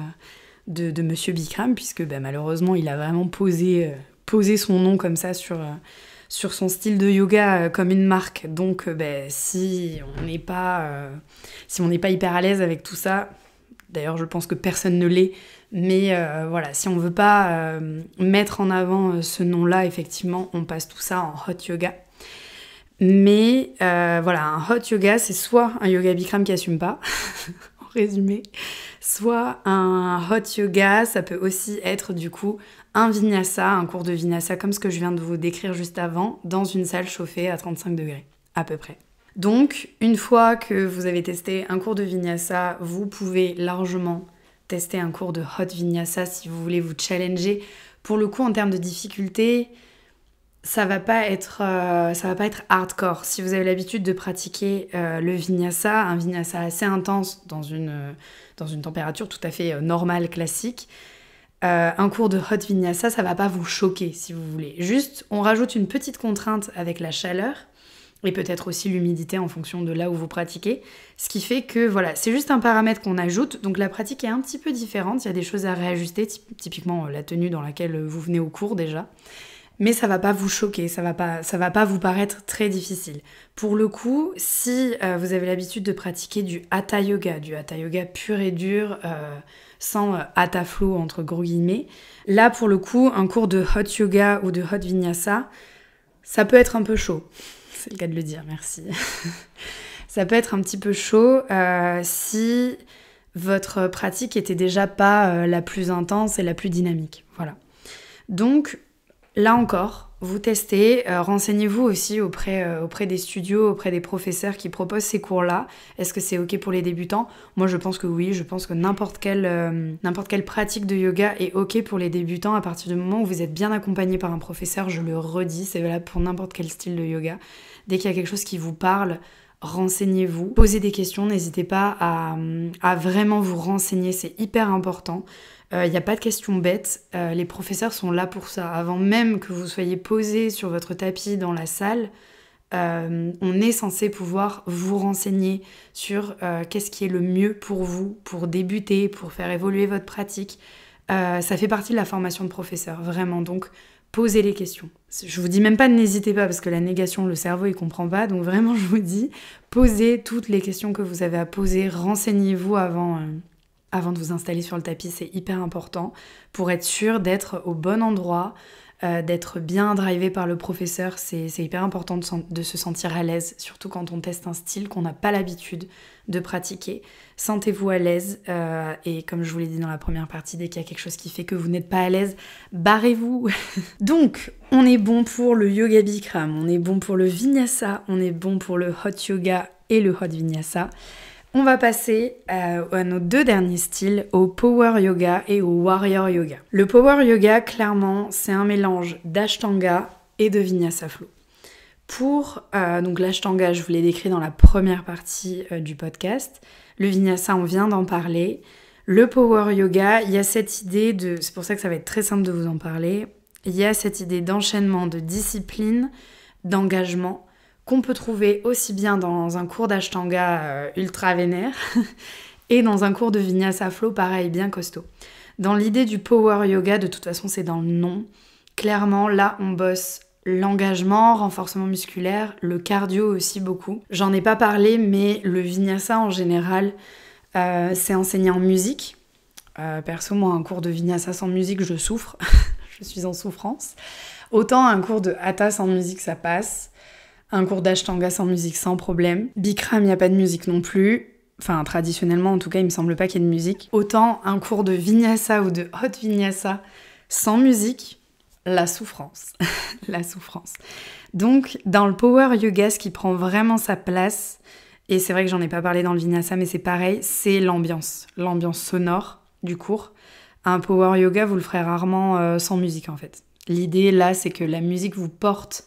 de Monsieur Bikram, puisque malheureusement, il a vraiment posé son nom comme ça sur son style de yoga comme une marque. Donc si on n'est pas hyper à l'aise avec tout ça, d'ailleurs je pense que personne ne l'est, mais voilà, si on veut pas mettre en avant ce nom-là, effectivement, on passe tout ça en hot yoga. Mais voilà, un hot yoga, c'est soit un yoga Bikram qui assume pas, en résumé, soit un hot yoga, ça peut aussi être du coup un vinyasa, un cours de vinyasa comme ce que je viens de vous décrire juste avant, dans une salle chauffée à 35 degrés, à peu près. Donc, une fois que vous avez testé un cours de vinyasa, vous pouvez largement tester un cours de hot vinyasa si vous voulez vous challenger. Pour le coup, en termes de difficulté, ça va pas être hardcore. Si vous avez l'habitude de pratiquer le vinyasa, un vinyasa assez intense dans une température tout à fait normale, classique, un cours de hot vinyasa, ça va pas vous choquer si vous voulez. Juste, on rajoute une petite contrainte avec la chaleur et peut-être aussi l'humidité en fonction de là où vous pratiquez. Ce qui fait que voilà, c'est juste un paramètre qu'on ajoute, donc la pratique est un petit peu différente, il y a des choses à réajuster, typiquement la tenue dans laquelle vous venez au cours déjà. Mais ça va pas vous choquer, ça va pas vous paraître très difficile. Pour le coup, si vous avez l'habitude de pratiquer du hatha yoga pur et dur, sans hatha flow entre gros guillemets, là pour le coup, un cours de hot yoga ou de hot vinyasa, ça peut être un peu chaud. C'est le cas de le dire, merci. Ça peut être un petit peu chaud si votre pratique était déjà pas la plus intense et la plus dynamique. Voilà. Donc, là encore, vous testez, renseignez-vous aussi auprès des studios, auprès des professeurs qui proposent ces cours-là. Est-ce que c'est ok pour les débutants ? Moi, je pense que oui, je pense que n'importe quelle pratique de yoga est ok pour les débutants à partir du moment où vous êtes bien accompagné par un professeur. Je le redis, c'est valable pour n'importe quel style de yoga. Dès qu'il y a quelque chose qui vous parle, renseignez-vous, posez des questions, n'hésitez pas à vraiment vous renseigner, c'est hyper important. Il n'y a pas de questions bêtes, les professeurs sont là pour ça. Avant même que vous soyez posé sur votre tapis dans la salle, on est censé pouvoir vous renseigner sur qu'est-ce qui est le mieux pour vous, pour débuter, pour faire évoluer votre pratique. Ça fait partie de la formation de professeur, vraiment. Donc, posez les questions. Je vous dis même pas n'hésitez pas, parce que la négation, le cerveau, il comprend pas. Donc vraiment, je vous dis, posez toutes les questions que vous avez à poser, renseignez-vous avant de vous installer sur le tapis, c'est hyper important pour être sûr d'être au bon endroit, d'être bien drivé par le professeur. C'est hyper important de se sentir à l'aise, surtout quand on teste un style qu'on n'a pas l'habitude de pratiquer. Sentez-vous à l'aise et comme je vous l'ai dit dans la première partie, dès qu'il y a quelque chose qui fait que vous n'êtes pas à l'aise, barrez-vous. Donc, on est bon pour le yoga Bikram, on est bon pour le vinyasa, on est bon pour le hot yoga et le hot vinyasa. On va passer à nos deux derniers styles, au power yoga et au warrior yoga. Le power yoga, clairement, c'est un mélange d'ashtanga et de vinyasa flow. Pour donc l'ashtanga, je vous l'ai décrit dans la première partie du podcast. Le vinyasa, on vient d'en parler. Le power yoga, il y a cette idée de... C'est pour ça que ça va être très simple de vous en parler. Il y a cette idée d'enchaînement, de discipline, d'engagement, qu'on peut trouver aussi bien dans un cours d'ashtanga ultra vénère et dans un cours de vinyasa flow pareil, bien costaud. Dans l'idée du power yoga, de toute façon c'est dans le nom, clairement là on bosse l'engagement, renforcement musculaire, le cardio aussi beaucoup. J'en ai pas parlé, mais le vinyasa en général, c'est enseigné en musique. Perso, moi, un cours de vinyasa sans musique, je souffre. Je suis en souffrance. Autant un cours de hatha sans musique, ça passe. Un cours d'ashtanga sans musique, sans problème. Bikram, il n'y a pas de musique non plus. Enfin, traditionnellement, en tout cas, il me semble pas qu'il y ait de musique. Autant un cours de vinyasa ou de hot vinyasa sans musique, la souffrance. La souffrance. Donc, dans le power yoga, ce qui prend vraiment sa place, et c'est vrai que j'en ai pas parlé dans le vinyasa, mais c'est pareil, c'est l'ambiance sonore du cours. Un power yoga, vous le ferez rarement sans musique, en fait. L'idée, là, c'est que la musique vous porte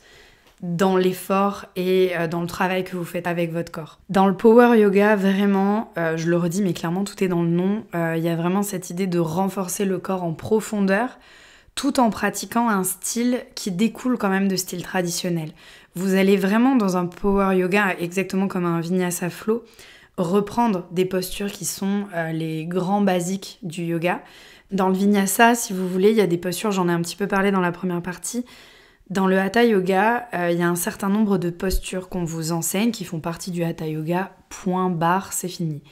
dans l'effort et dans le travail que vous faites avec votre corps. Dans le power yoga, vraiment, je le redis, mais clairement, tout est dans le nom, il y a vraiment cette idée de renforcer le corps en profondeur, tout en pratiquant un style qui découle quand même de style traditionnel. Vous allez vraiment, dans un power yoga, exactement comme un vinyasa flow, reprendre des postures qui sont les grands basiques du yoga. Dans le vinyasa, si vous voulez, il y a des postures, j'en ai un petit peu parlé dans la première partie. Dans le hatha yoga, il y a un certain nombre de postures qu'on vous enseigne qui font partie du hatha yoga, point barre, c'est fini.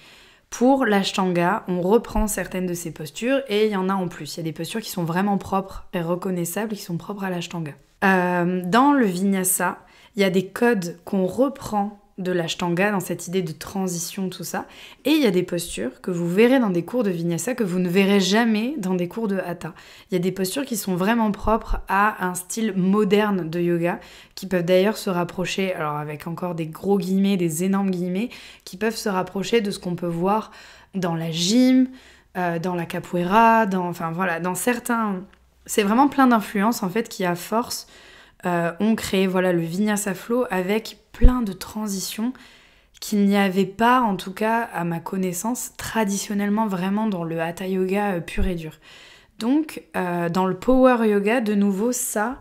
Pour l'ashtanga, on reprend certaines de ces postures et il y en a en plus. Il y a des postures qui sont vraiment propres et reconnaissables, qui sont propres à l'ashtanga. Dans le vinyasa, il y a des codes qu'on reprend de l'ashtanga dans cette idée de transition, tout ça. Et il y a des postures que vous verrez dans des cours de vinyasa que vous ne verrez jamais dans des cours de hatha. Il y a des postures qui sont vraiment propres à un style moderne de yoga, qui peuvent d'ailleurs se rapprocher, alors avec encore des gros guillemets, des énormes guillemets, qui peuvent se rapprocher de ce qu'on peut voir dans la gym, dans la capoeira, dans certains... C'est vraiment plein d'influences en fait qui à force ont créé le vinyasa flow avec plein de transitions qu'il n'y avait pas, en tout cas à ma connaissance, traditionnellement vraiment dans le hatha yoga pur et dur. Donc dans le power yoga, de nouveau, ça,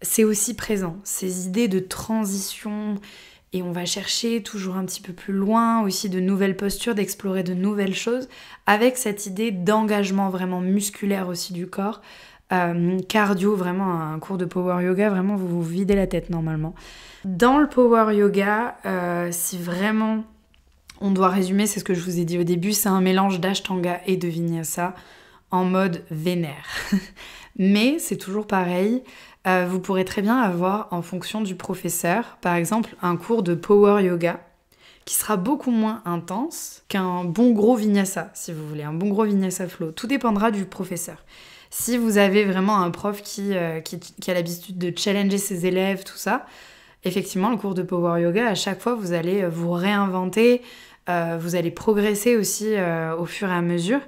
c'est aussi présent. Ces idées de transition, et on va chercher toujours un petit peu plus loin aussi de nouvelles postures, d'explorer de nouvelles choses, avec cette idée d'engagement vraiment musculaire aussi du corps. Cardio, vraiment un cours de power yoga, vraiment vous vous videz la tête normalement. Dans le power yoga, si vraiment on doit résumer, c'est ce que je vous ai dit au début, c'est un mélange d'ashtanga et de vinyasa en mode vénère. Mais c'est toujours pareil, vous pourrez très bien avoir en fonction du professeur, par exemple un cours de power yoga qui sera beaucoup moins intense qu'un bon gros vinyasa, si vous voulez, un bon gros vinyasa flow. Tout dépendra du professeur. Si vous avez vraiment un prof qui a l'habitude de challenger ses élèves, tout ça, effectivement, le cours de power yoga, à chaque fois, vous allez vous réinventer, vous allez progresser aussi au fur et à mesure,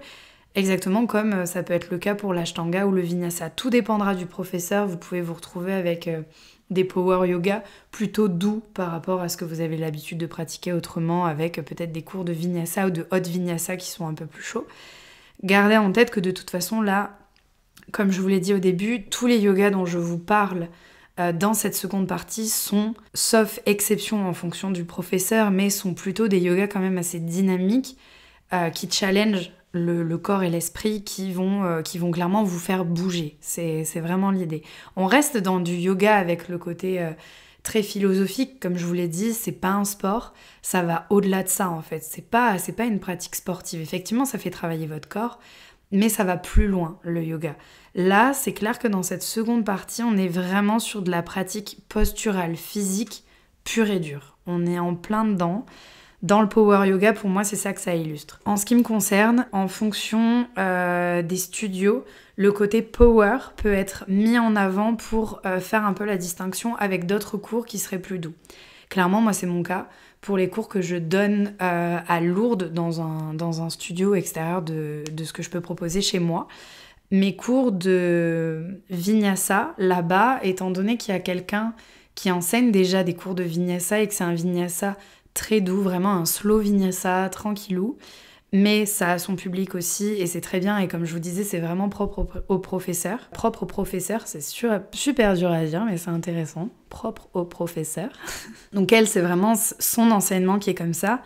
exactement comme ça peut être le cas pour l'ashtanga ou le vinyasa. Tout dépendra du professeur, vous pouvez vous retrouver avec des power yoga plutôt doux par rapport à ce que vous avez l'habitude de pratiquer autrement, avec peut-être des cours de vinyasa ou de hot vinyasa qui sont un peu plus chauds. Gardez en tête que de toute façon, là, comme je vous l'ai dit au début, tous les yogas dont je vous parle dans cette seconde partie sont, sauf exception en fonction du professeur, mais sont plutôt des yogas quand même assez dynamiques, qui challengent le corps et l'esprit, qui vont clairement vous faire bouger. C'est vraiment l'idée. On reste dans du yoga avec le côté très philosophique, comme je vous l'ai dit, c'est pas un sport, ça va au-delà de ça en fait. C'est pas une pratique sportive. Effectivement, ça fait travailler votre corps, mais ça va plus loin, le yoga. Là, c'est clair que dans cette seconde partie, on est vraiment sur de la pratique posturale, physique, pure et dure. On est en plein dedans. Dans le power yoga, pour moi, c'est ça que ça illustre. En ce qui me concerne, en fonction des studios, le côté power peut être mis en avant pour faire un peu la distinction avec d'autres cours qui seraient plus doux. Clairement, moi, c'est mon cas. Pour les cours que je donne à Lourdes dans un studio extérieur de ce que je peux proposer chez moi. Mes cours de vinyasa, là-bas, étant donné qu'il y a quelqu'un qui enseigne déjà des cours de vinyasa et que c'est un vinyasa très doux, vraiment un slow vinyasa, tranquillou, mais ça a son public aussi et c'est très bien et comme je vous disais, c'est vraiment propre au professeur. Propre au professeur, c'est super dur à dire, mais c'est intéressant. Propre au professeur. Donc elle, c'est vraiment son enseignement qui est comme ça.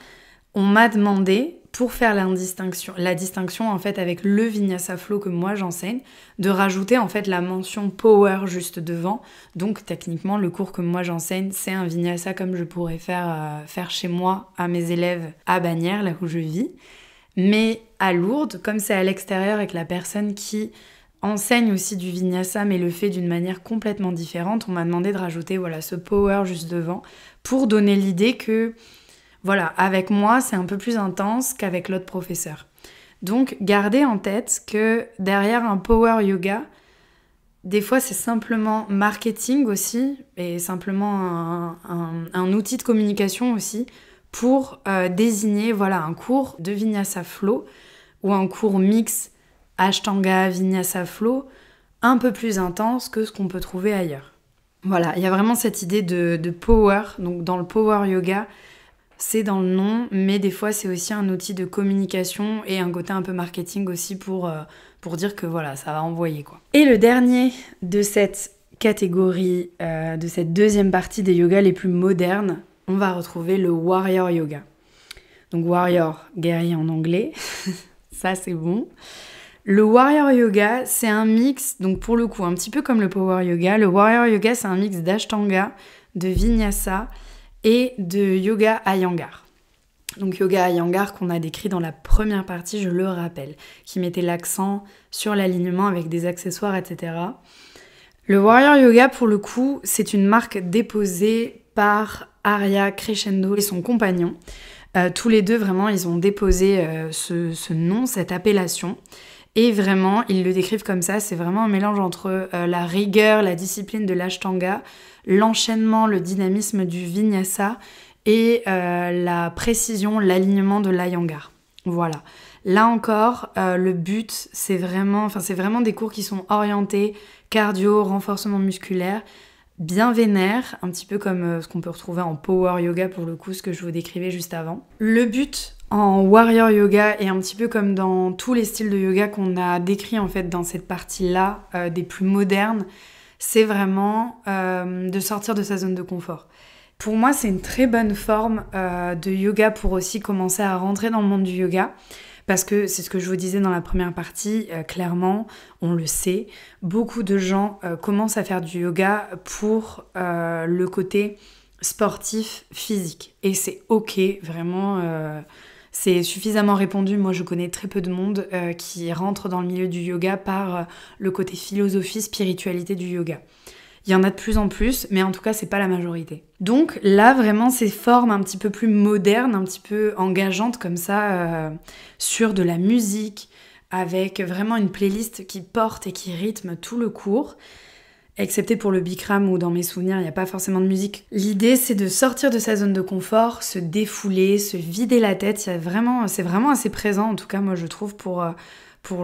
On m'a demandé, pour faire la distinction en fait avec le Vinyasa Flow que moi j'enseigne, de rajouter en fait la mention power juste devant. Donc techniquement le cours que moi j'enseigne c'est un Vinyasa comme je pourrais faire chez moi à mes élèves à Bagnères, là où je vis. Mais à Lourdes, comme c'est à l'extérieur et que la personne qui enseigne aussi du Vinyasa mais le fait d'une manière complètement différente, on m'a demandé de rajouter voilà, ce power juste devant pour donner l'idée que voilà, avec moi c'est un peu plus intense qu'avec l'autre professeur. Donc gardez en tête que derrière un power yoga, des fois c'est simplement marketing aussi et simplement un outil de communication aussi pour désigner voilà, un cours de Vinyasa Flow ou un cours mix Ashtanga, Vinyasa Flow un peu plus intense que ce qu'on peut trouver ailleurs. Voilà, il y a vraiment cette idée de power, donc dans le power yoga, c'est dans le nom, mais des fois c'est aussi un outil de communication et un côté un peu marketing aussi pour dire que voilà, ça va envoyer quoi. Et le dernier de cette catégorie, de cette deuxième partie des yogas les plus modernes, on va retrouver le warrior yoga. Donc warrior, guerrier en anglais, ça c'est bon. Le warrior yoga, c'est un mix, donc pour le coup, un petit peu comme le power yoga. Le warrior yoga, c'est un mix d'ashtanga, de vinyasa et de yoga iyengar. Donc yoga iyengar qu'on a décrit dans la première partie, je le rappelle, qui mettait l'accent sur l'alignement avec des accessoires, etc. Le warrior yoga, pour le coup, c'est une marque déposée par Arya Crescendo et son compagnon. Tous les deux, vraiment, ils ont déposé ce nom, cette appellation. Et vraiment, ils le décrivent comme ça, c'est vraiment un mélange entre la rigueur, la discipline de l'ashtanga, l'enchaînement, le dynamisme du vinyasa et la précision, l'alignement de l'iyengar. Voilà. Là encore, le but, c'est vraiment des cours qui sont orientés cardio, renforcement musculaire, bien vénère, un petit peu comme ce qu'on peut retrouver en power yoga pour le coup, ce que je vous décrivais juste avant. Le but en warrior yoga et un petit peu comme dans tous les styles de yoga qu'on a décrits en fait dans cette partie-là, des plus modernes, c'est vraiment de sortir de sa zone de confort. Pour moi, c'est une très bonne forme de yoga pour aussi commencer à rentrer dans le monde du yoga. Parce que c'est ce que je vous disais dans la première partie, clairement, on le sait, beaucoup de gens commencent à faire du yoga pour le côté sportif, physique. Et c'est ok, vraiment, c'est suffisamment répandu. Moi, je connais très peu de monde qui rentre dans le milieu du yoga par le côté philosophie, spiritualité du yoga. Il y en a de plus en plus, mais en tout cas, c'est pas la majorité. Donc là, vraiment, ces formes un petit peu plus modernes, un petit peu engageantes comme ça, sur de la musique, avec vraiment une playlist qui porte et qui rythme tout le cours, excepté pour le Bikram où dans mes souvenirs, il n'y a pas forcément de musique. L'idée, c'est de sortir de sa zone de confort, se défouler, se vider la tête. C'est vraiment assez présent, en tout cas, moi, je trouve, pour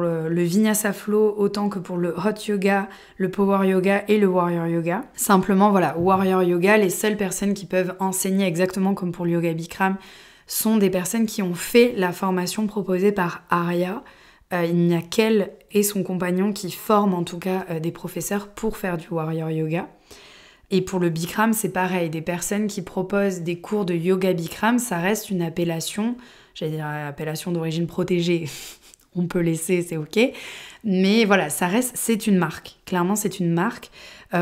le Vinyasa Flow autant que pour le Hot Yoga, le Power Yoga et le Warrior Yoga. Simplement, voilà, Warrior Yoga, les seules personnes qui peuvent enseigner exactement comme pour le Yoga Bikram sont des personnes qui ont fait la formation proposée par Arya. Il n'y a qu'elle et son compagnon qui forment en tout cas des professeurs pour faire du Warrior Yoga. Et pour le Bikram, c'est pareil, des personnes qui proposent des cours de Yoga Bikram, ça reste une appellation, j'allais dire appellation d'origine protégée, on peut laisser, c'est ok. Mais voilà, c'est une marque. Clairement, c'est une marque.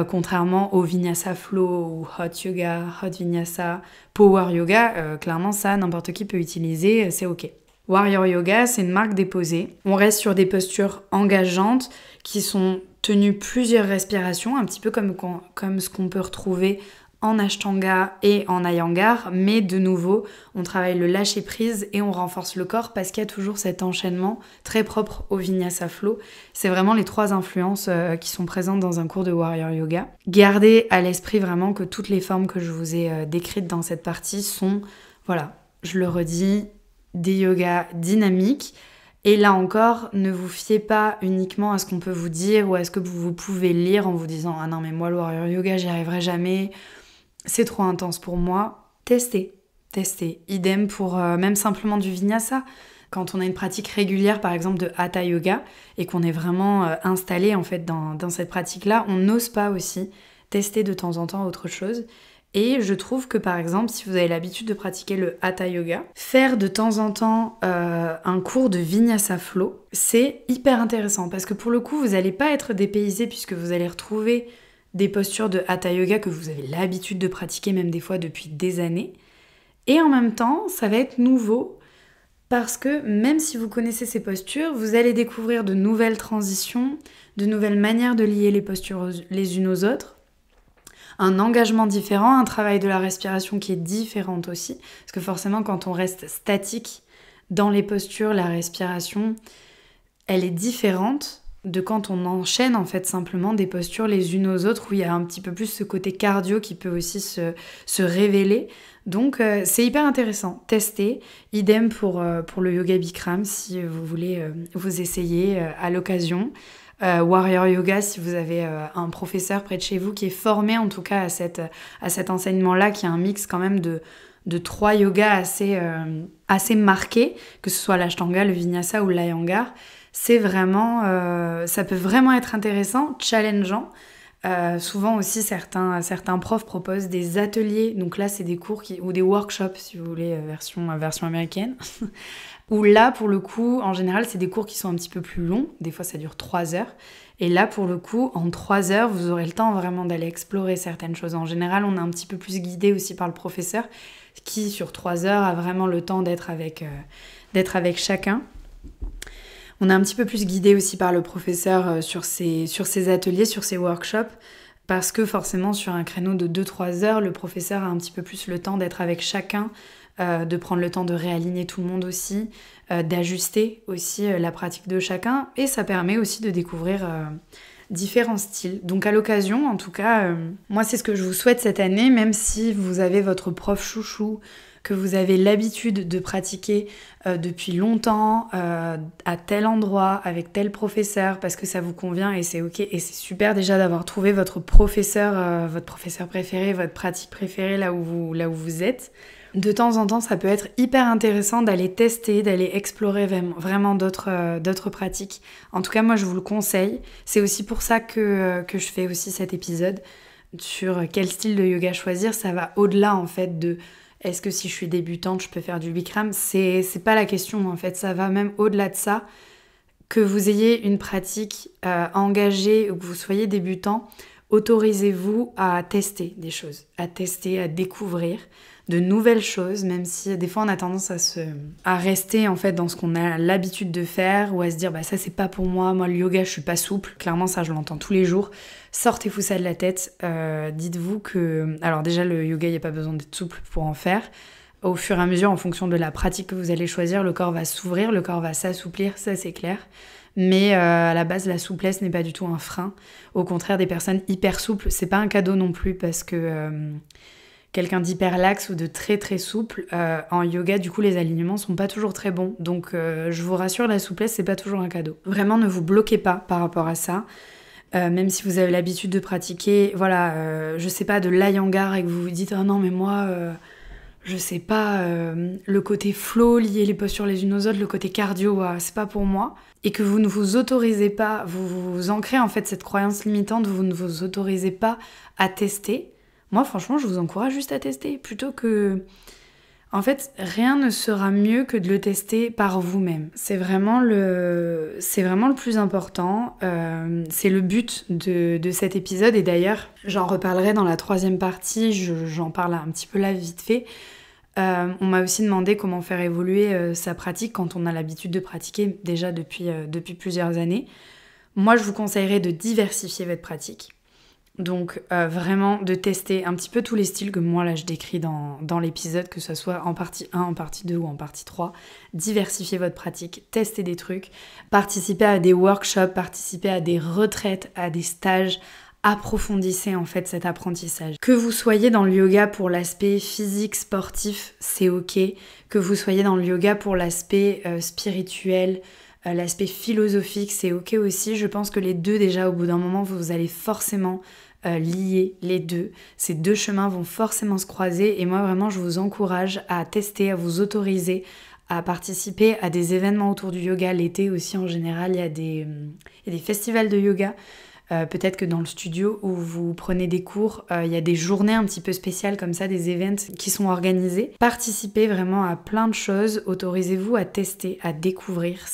Contrairement au Vinyasa Flow, ou Hot Yoga, Hot Vinyasa, Power Yoga, clairement, ça, n'importe qui peut utiliser, c'est ok. Warrior Yoga, c'est une marque déposée. On reste sur des postures engageantes qui sont tenues plusieurs respirations, un petit peu comme ce qu'on peut retrouver en Ashtanga et en Iyengar, mais de nouveau, on travaille le lâcher-prise et on renforce le corps parce qu'il y a toujours cet enchaînement très propre au Vinyasa Flow. C'est vraiment les trois influences qui sont présentes dans un cours de Warrior Yoga. Gardez à l'esprit vraiment que toutes les formes que je vous ai décrites dans cette partie sont, voilà, je le redis, des yogas dynamiques. Et là encore, ne vous fiez pas uniquement à ce qu'on peut vous dire ou à ce que vous pouvez lire en vous disant « Ah non, mais moi, le Warrior Yoga, j'y arriverai jamais. C'est trop intense pour moi. » Testez. Idem pour même simplement du Vinyasa. Quand on a une pratique régulière, par exemple, de Hatha Yoga, et qu'on est vraiment installé en fait dans cette pratique-là, on n'ose pas aussi tester de temps en temps autre chose. Et je trouve que par exemple, si vous avez l'habitude de pratiquer le Hatha Yoga, faire de temps en temps un cours de Vinyasa Flow, c'est hyper intéressant parce que pour le coup, vous n'allez pas être dépaysé puisque vous allez retrouver des postures de Hatha Yoga que vous avez l'habitude de pratiquer même des fois depuis des années. Et en même temps, ça va être nouveau parce que même si vous connaissez ces postures, vous allez découvrir de nouvelles transitions, de nouvelles manières de lier les postures les unes aux autres, un engagement différent, un travail de la respiration qui est différent aussi, parce que forcément quand on reste statique dans les postures, la respiration, elle est différente de quand on enchaîne en fait simplement des postures les unes aux autres où il y a un petit peu plus ce côté cardio qui peut aussi se révéler. Donc c'est hyper intéressant, testez. Idem pour le yoga Bikram si vous voulez vous essayer à l'occasion. Warrior Yoga si vous avez un professeur près de chez vous qui est formé en tout cas à cet enseignement-là, qui est un mix quand même de 3 yogas assez marqués, que ce soit l'Ashtanga, le Vinyasa ou l'Iyengar. C'est vraiment, ça peut vraiment être intéressant, challengeant. Souvent aussi certains profs proposent des ateliers, donc là c'est des cours ou des workshops si vous voulez, version américaine, où là pour le coup en général c'est des cours qui sont un petit peu plus longs, des fois ça dure 3 heures, et là pour le coup en 3 heures vous aurez le temps vraiment d'aller explorer certaines choses. En général on est un petit peu plus guidé aussi par le professeur qui sur 3 heures a vraiment le temps d'être avec chacun. On est un petit peu plus guidé aussi par le professeur sur ses ateliers, sur ses workshops, parce que forcément sur un créneau de 2-3 heures, le professeur a un petit peu plus le temps d'être avec chacun, de prendre le temps de réaligner tout le monde aussi, d'ajuster aussi la pratique de chacun, et ça permet aussi de découvrir différents styles. Donc à l'occasion, en tout cas, moi c'est ce que je vous souhaite cette année, même si vous avez votre prof chouchou, que vous avez l'habitude de pratiquer depuis longtemps, à tel endroit, avec tel professeur, parce que ça vous convient et c'est ok. Et c'est super déjà d'avoir trouvé votre professeur préféré, votre pratique préférée là où vous êtes. De temps en temps, ça peut être hyper intéressant d'aller tester, d'aller explorer vraiment d'autres pratiques. En tout cas, moi, je vous le conseille. C'est aussi pour ça que je fais aussi cet épisode sur quel style de yoga choisir. Ça va au-delà, en fait, de est-ce que si je suis débutante, je peux faire du Bikram ? C'est pas la question, en fait. Ça va même au-delà de ça. Que vous ayez une pratique engagée ou que vous soyez débutant, autorisez-vous à tester des choses, à tester, à découvrir de nouvelles choses, même si des fois on a tendance à rester en fait dans ce qu'on a l'habitude de faire ou à se dire bah ça c'est pas pour moi le yoga je suis pas souple, clairement ça je l'entends tous les jours, sortez-vous ça de la tête, dites-vous que, alors déjà le yoga il n'y a pas besoin d'être souple pour en faire, au fur et à mesure en fonction de la pratique que vous allez choisir, le corps va s'ouvrir, le corps va s'assouplir, ça c'est clair. Mais à la base, la souplesse n'est pas du tout un frein. Au contraire, des personnes hyper souples, c'est pas un cadeau non plus parce que quelqu'un d'hyper laxe ou de très très souple, en yoga, du coup, les alignements sont pas toujours très bons. Donc, je vous rassure, la souplesse, c'est pas toujours un cadeau. Vraiment, ne vous bloquez pas par rapport à ça. Même si vous avez l'habitude de pratiquer, voilà, je sais pas, de l'Iyengar et que vous vous dites « Ah non, mais moi... je sais pas, le côté flow, lier les postures les unes aux autres, le côté cardio, c'est pas pour moi. » Et que vous ne vous autorisez pas, vous ancrez en fait cette croyance limitante, vous ne vous autorisez pas à tester. Moi, franchement, je vous encourage juste à tester, plutôt que... En fait, rien ne sera mieux que de le tester par vous-même. C'est vraiment le plus important. C'est le but de cet épisode. Et d'ailleurs, j'en reparlerai dans la 3e partie. J'en parle un petit peu là, vite fait. On m'a aussi demandé comment faire évoluer sa pratique quand on a l'habitude de pratiquer déjà depuis plusieurs années. Moi, je vous conseillerais de diversifier votre pratique. Donc vraiment de tester un petit peu tous les styles que moi là je décris dans l'épisode, que ce soit en partie 1, en partie 2 ou en partie 3. Diversifiez votre pratique, testez des trucs, participez à des workshops, participez à des retraites, à des stages, approfondissez en fait cet apprentissage. Que vous soyez dans le yoga pour l'aspect physique, sportif, c'est ok. Que vous soyez dans le yoga pour l'aspect spirituel, l'aspect philosophique, c'est ok aussi. Je pense que les deux, déjà, au bout d'un moment, vous allez forcément lier les deux. Ces deux chemins vont forcément se croiser. Et moi, vraiment, je vous encourage à tester, à vous autoriser à participer à des événements autour du yoga. L'été aussi, en général, il y a des festivals de yoga. Peut-être que dans le studio où vous prenez des cours, il y a des journées un petit peu spéciales comme ça, des events qui sont organisés. Participez vraiment à plein de choses, autorisez-vous à tester, à découvrir.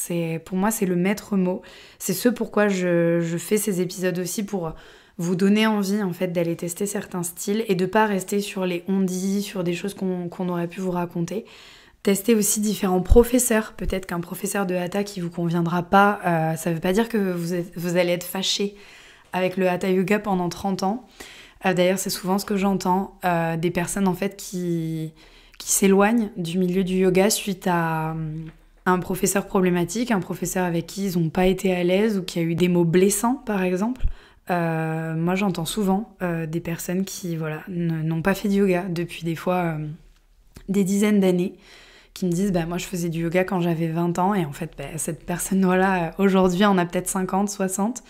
Pour moi, c'est le maître mot. C'est ce pourquoi je fais ces épisodes aussi, pour vous donner envie en fait d'aller tester certains styles et de pas rester sur les on-dit, sur des choses qu'on aurait pu vous raconter. Testez aussi différents professeurs. Peut-être qu'un professeur de hatha qui vous conviendra pas, ça veut pas dire que vous allez être fâché avec le hatha yoga pendant 30 ans. D'ailleurs, c'est souvent ce que j'entends, des personnes en fait qui s'éloignent du milieu du yoga suite à un professeur problématique, un professeur avec qui ils n'ont pas été à l'aise ou qui a eu des mots blessants par exemple. Moi j'entends souvent des personnes qui n'ont pas fait de yoga depuis des fois des dizaines d'années, qui me disent moi je faisais du yoga quand j'avais 20 ans et en fait cette personne-là aujourd'hui en a peut-être 50, 60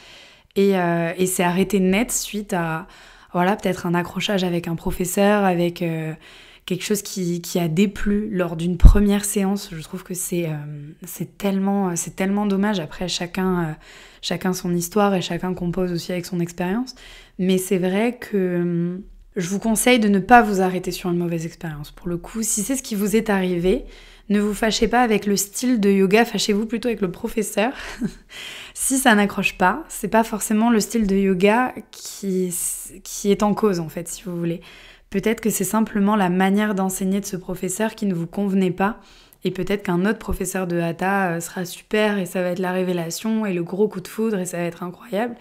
et s'est arrêtée net suite à peut-être un accrochage avec un professeur, avec quelque chose qui a déplu lors d'une première séance. Je trouve que c'est tellement dommage. Après chacun son histoire et chacun compose aussi avec son expérience, mais c'est vrai que je vous conseille de ne pas vous arrêter sur une mauvaise expérience. Pour le coup, si c'est ce qui vous est arrivé, ne vous fâchez pas avec le style de yoga, fâchez-vous plutôt avec le professeur. Si ça n'accroche pas, c'est pas forcément le style de yoga qui est en cause en fait, si vous voulez. Peut-être que c'est simplement la manière d'enseigner de ce professeur qui ne vous convenait pas, et peut-être qu'un autre professeur de hatha sera super et ça va être la révélation et le gros coup de foudre et ça va être incroyable.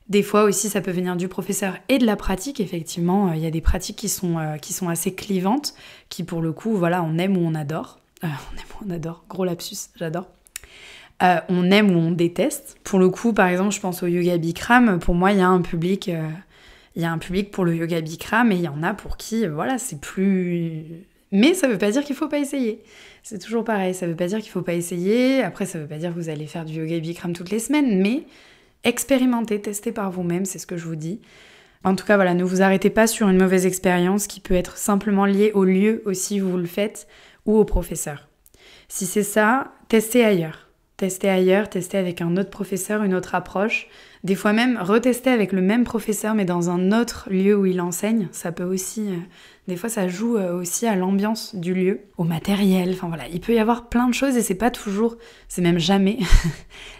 Des fois aussi, ça peut venir du professeur et de la pratique. Effectivement, il y a des pratiques qui sont assez clivantes, qui pour le coup, on aime ou on adore. On aime ou on adore, gros lapsus, j'adore. On aime ou on déteste. Pour le coup, par exemple, je pense au yoga Bikram. Pour moi, il y a un public pour le yoga Bikram et il y en a pour qui, c'est plus... Mais ça veut pas dire qu'il faut pas essayer. C'est toujours pareil, ça veut pas dire qu'il faut pas essayer. Après, ça veut pas dire que vous allez faire du yoga Bikram toutes les semaines, mais expérimentez, testez par vous-même, c'est ce que je vous dis. En tout cas, ne vous arrêtez pas sur une mauvaise expérience qui peut être simplement liée au lieu aussi où vous le faites ou au professeur. Si c'est ça, testez ailleurs. Testez ailleurs, testez avec un autre professeur, une autre approche. Des fois même, retestez avec le même professeur mais dans un autre lieu où il enseigne. Ça peut aussi... des fois, ça joue aussi à l'ambiance du lieu, au matériel. Il peut y avoir plein de choses et c'est pas toujours, c'est même jamais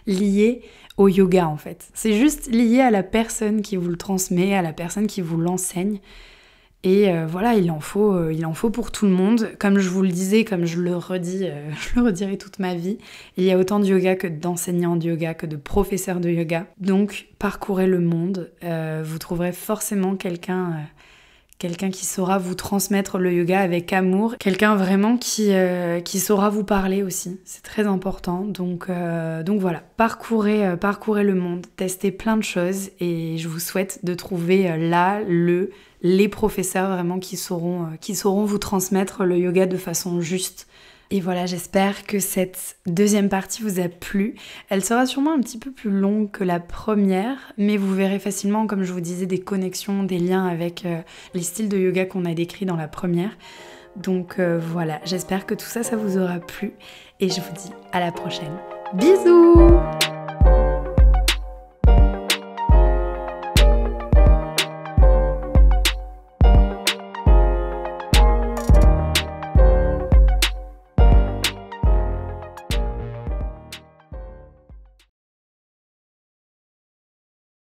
lié au yoga en fait. C'est juste lié à la personne qui vous le transmet, à la personne qui vous l'enseigne. Et il en faut pour tout le monde. Comme je vous le disais, comme je le redis, je le redirai toute ma vie, il y a autant de yoga que d'enseignants de yoga, que de professeurs de yoga. Donc, parcourez le monde. Vous trouverez forcément quelqu'un qui saura vous transmettre le yoga avec amour. Quelqu'un vraiment qui saura vous parler aussi. C'est très important. Donc parcourez le monde. Testez plein de choses. Et je vous souhaite de trouver les professeurs vraiment qui sauront vous transmettre le yoga de façon juste. Et j'espère que cette deuxième partie vous a plu. Elle sera sûrement un petit peu plus longue que la première, mais vous verrez facilement, comme je vous disais, des connexions, des liens avec les styles de yoga qu'on a décrits dans la première. Donc j'espère que tout ça vous aura plu. Et je vous dis à la prochaine. Bisous!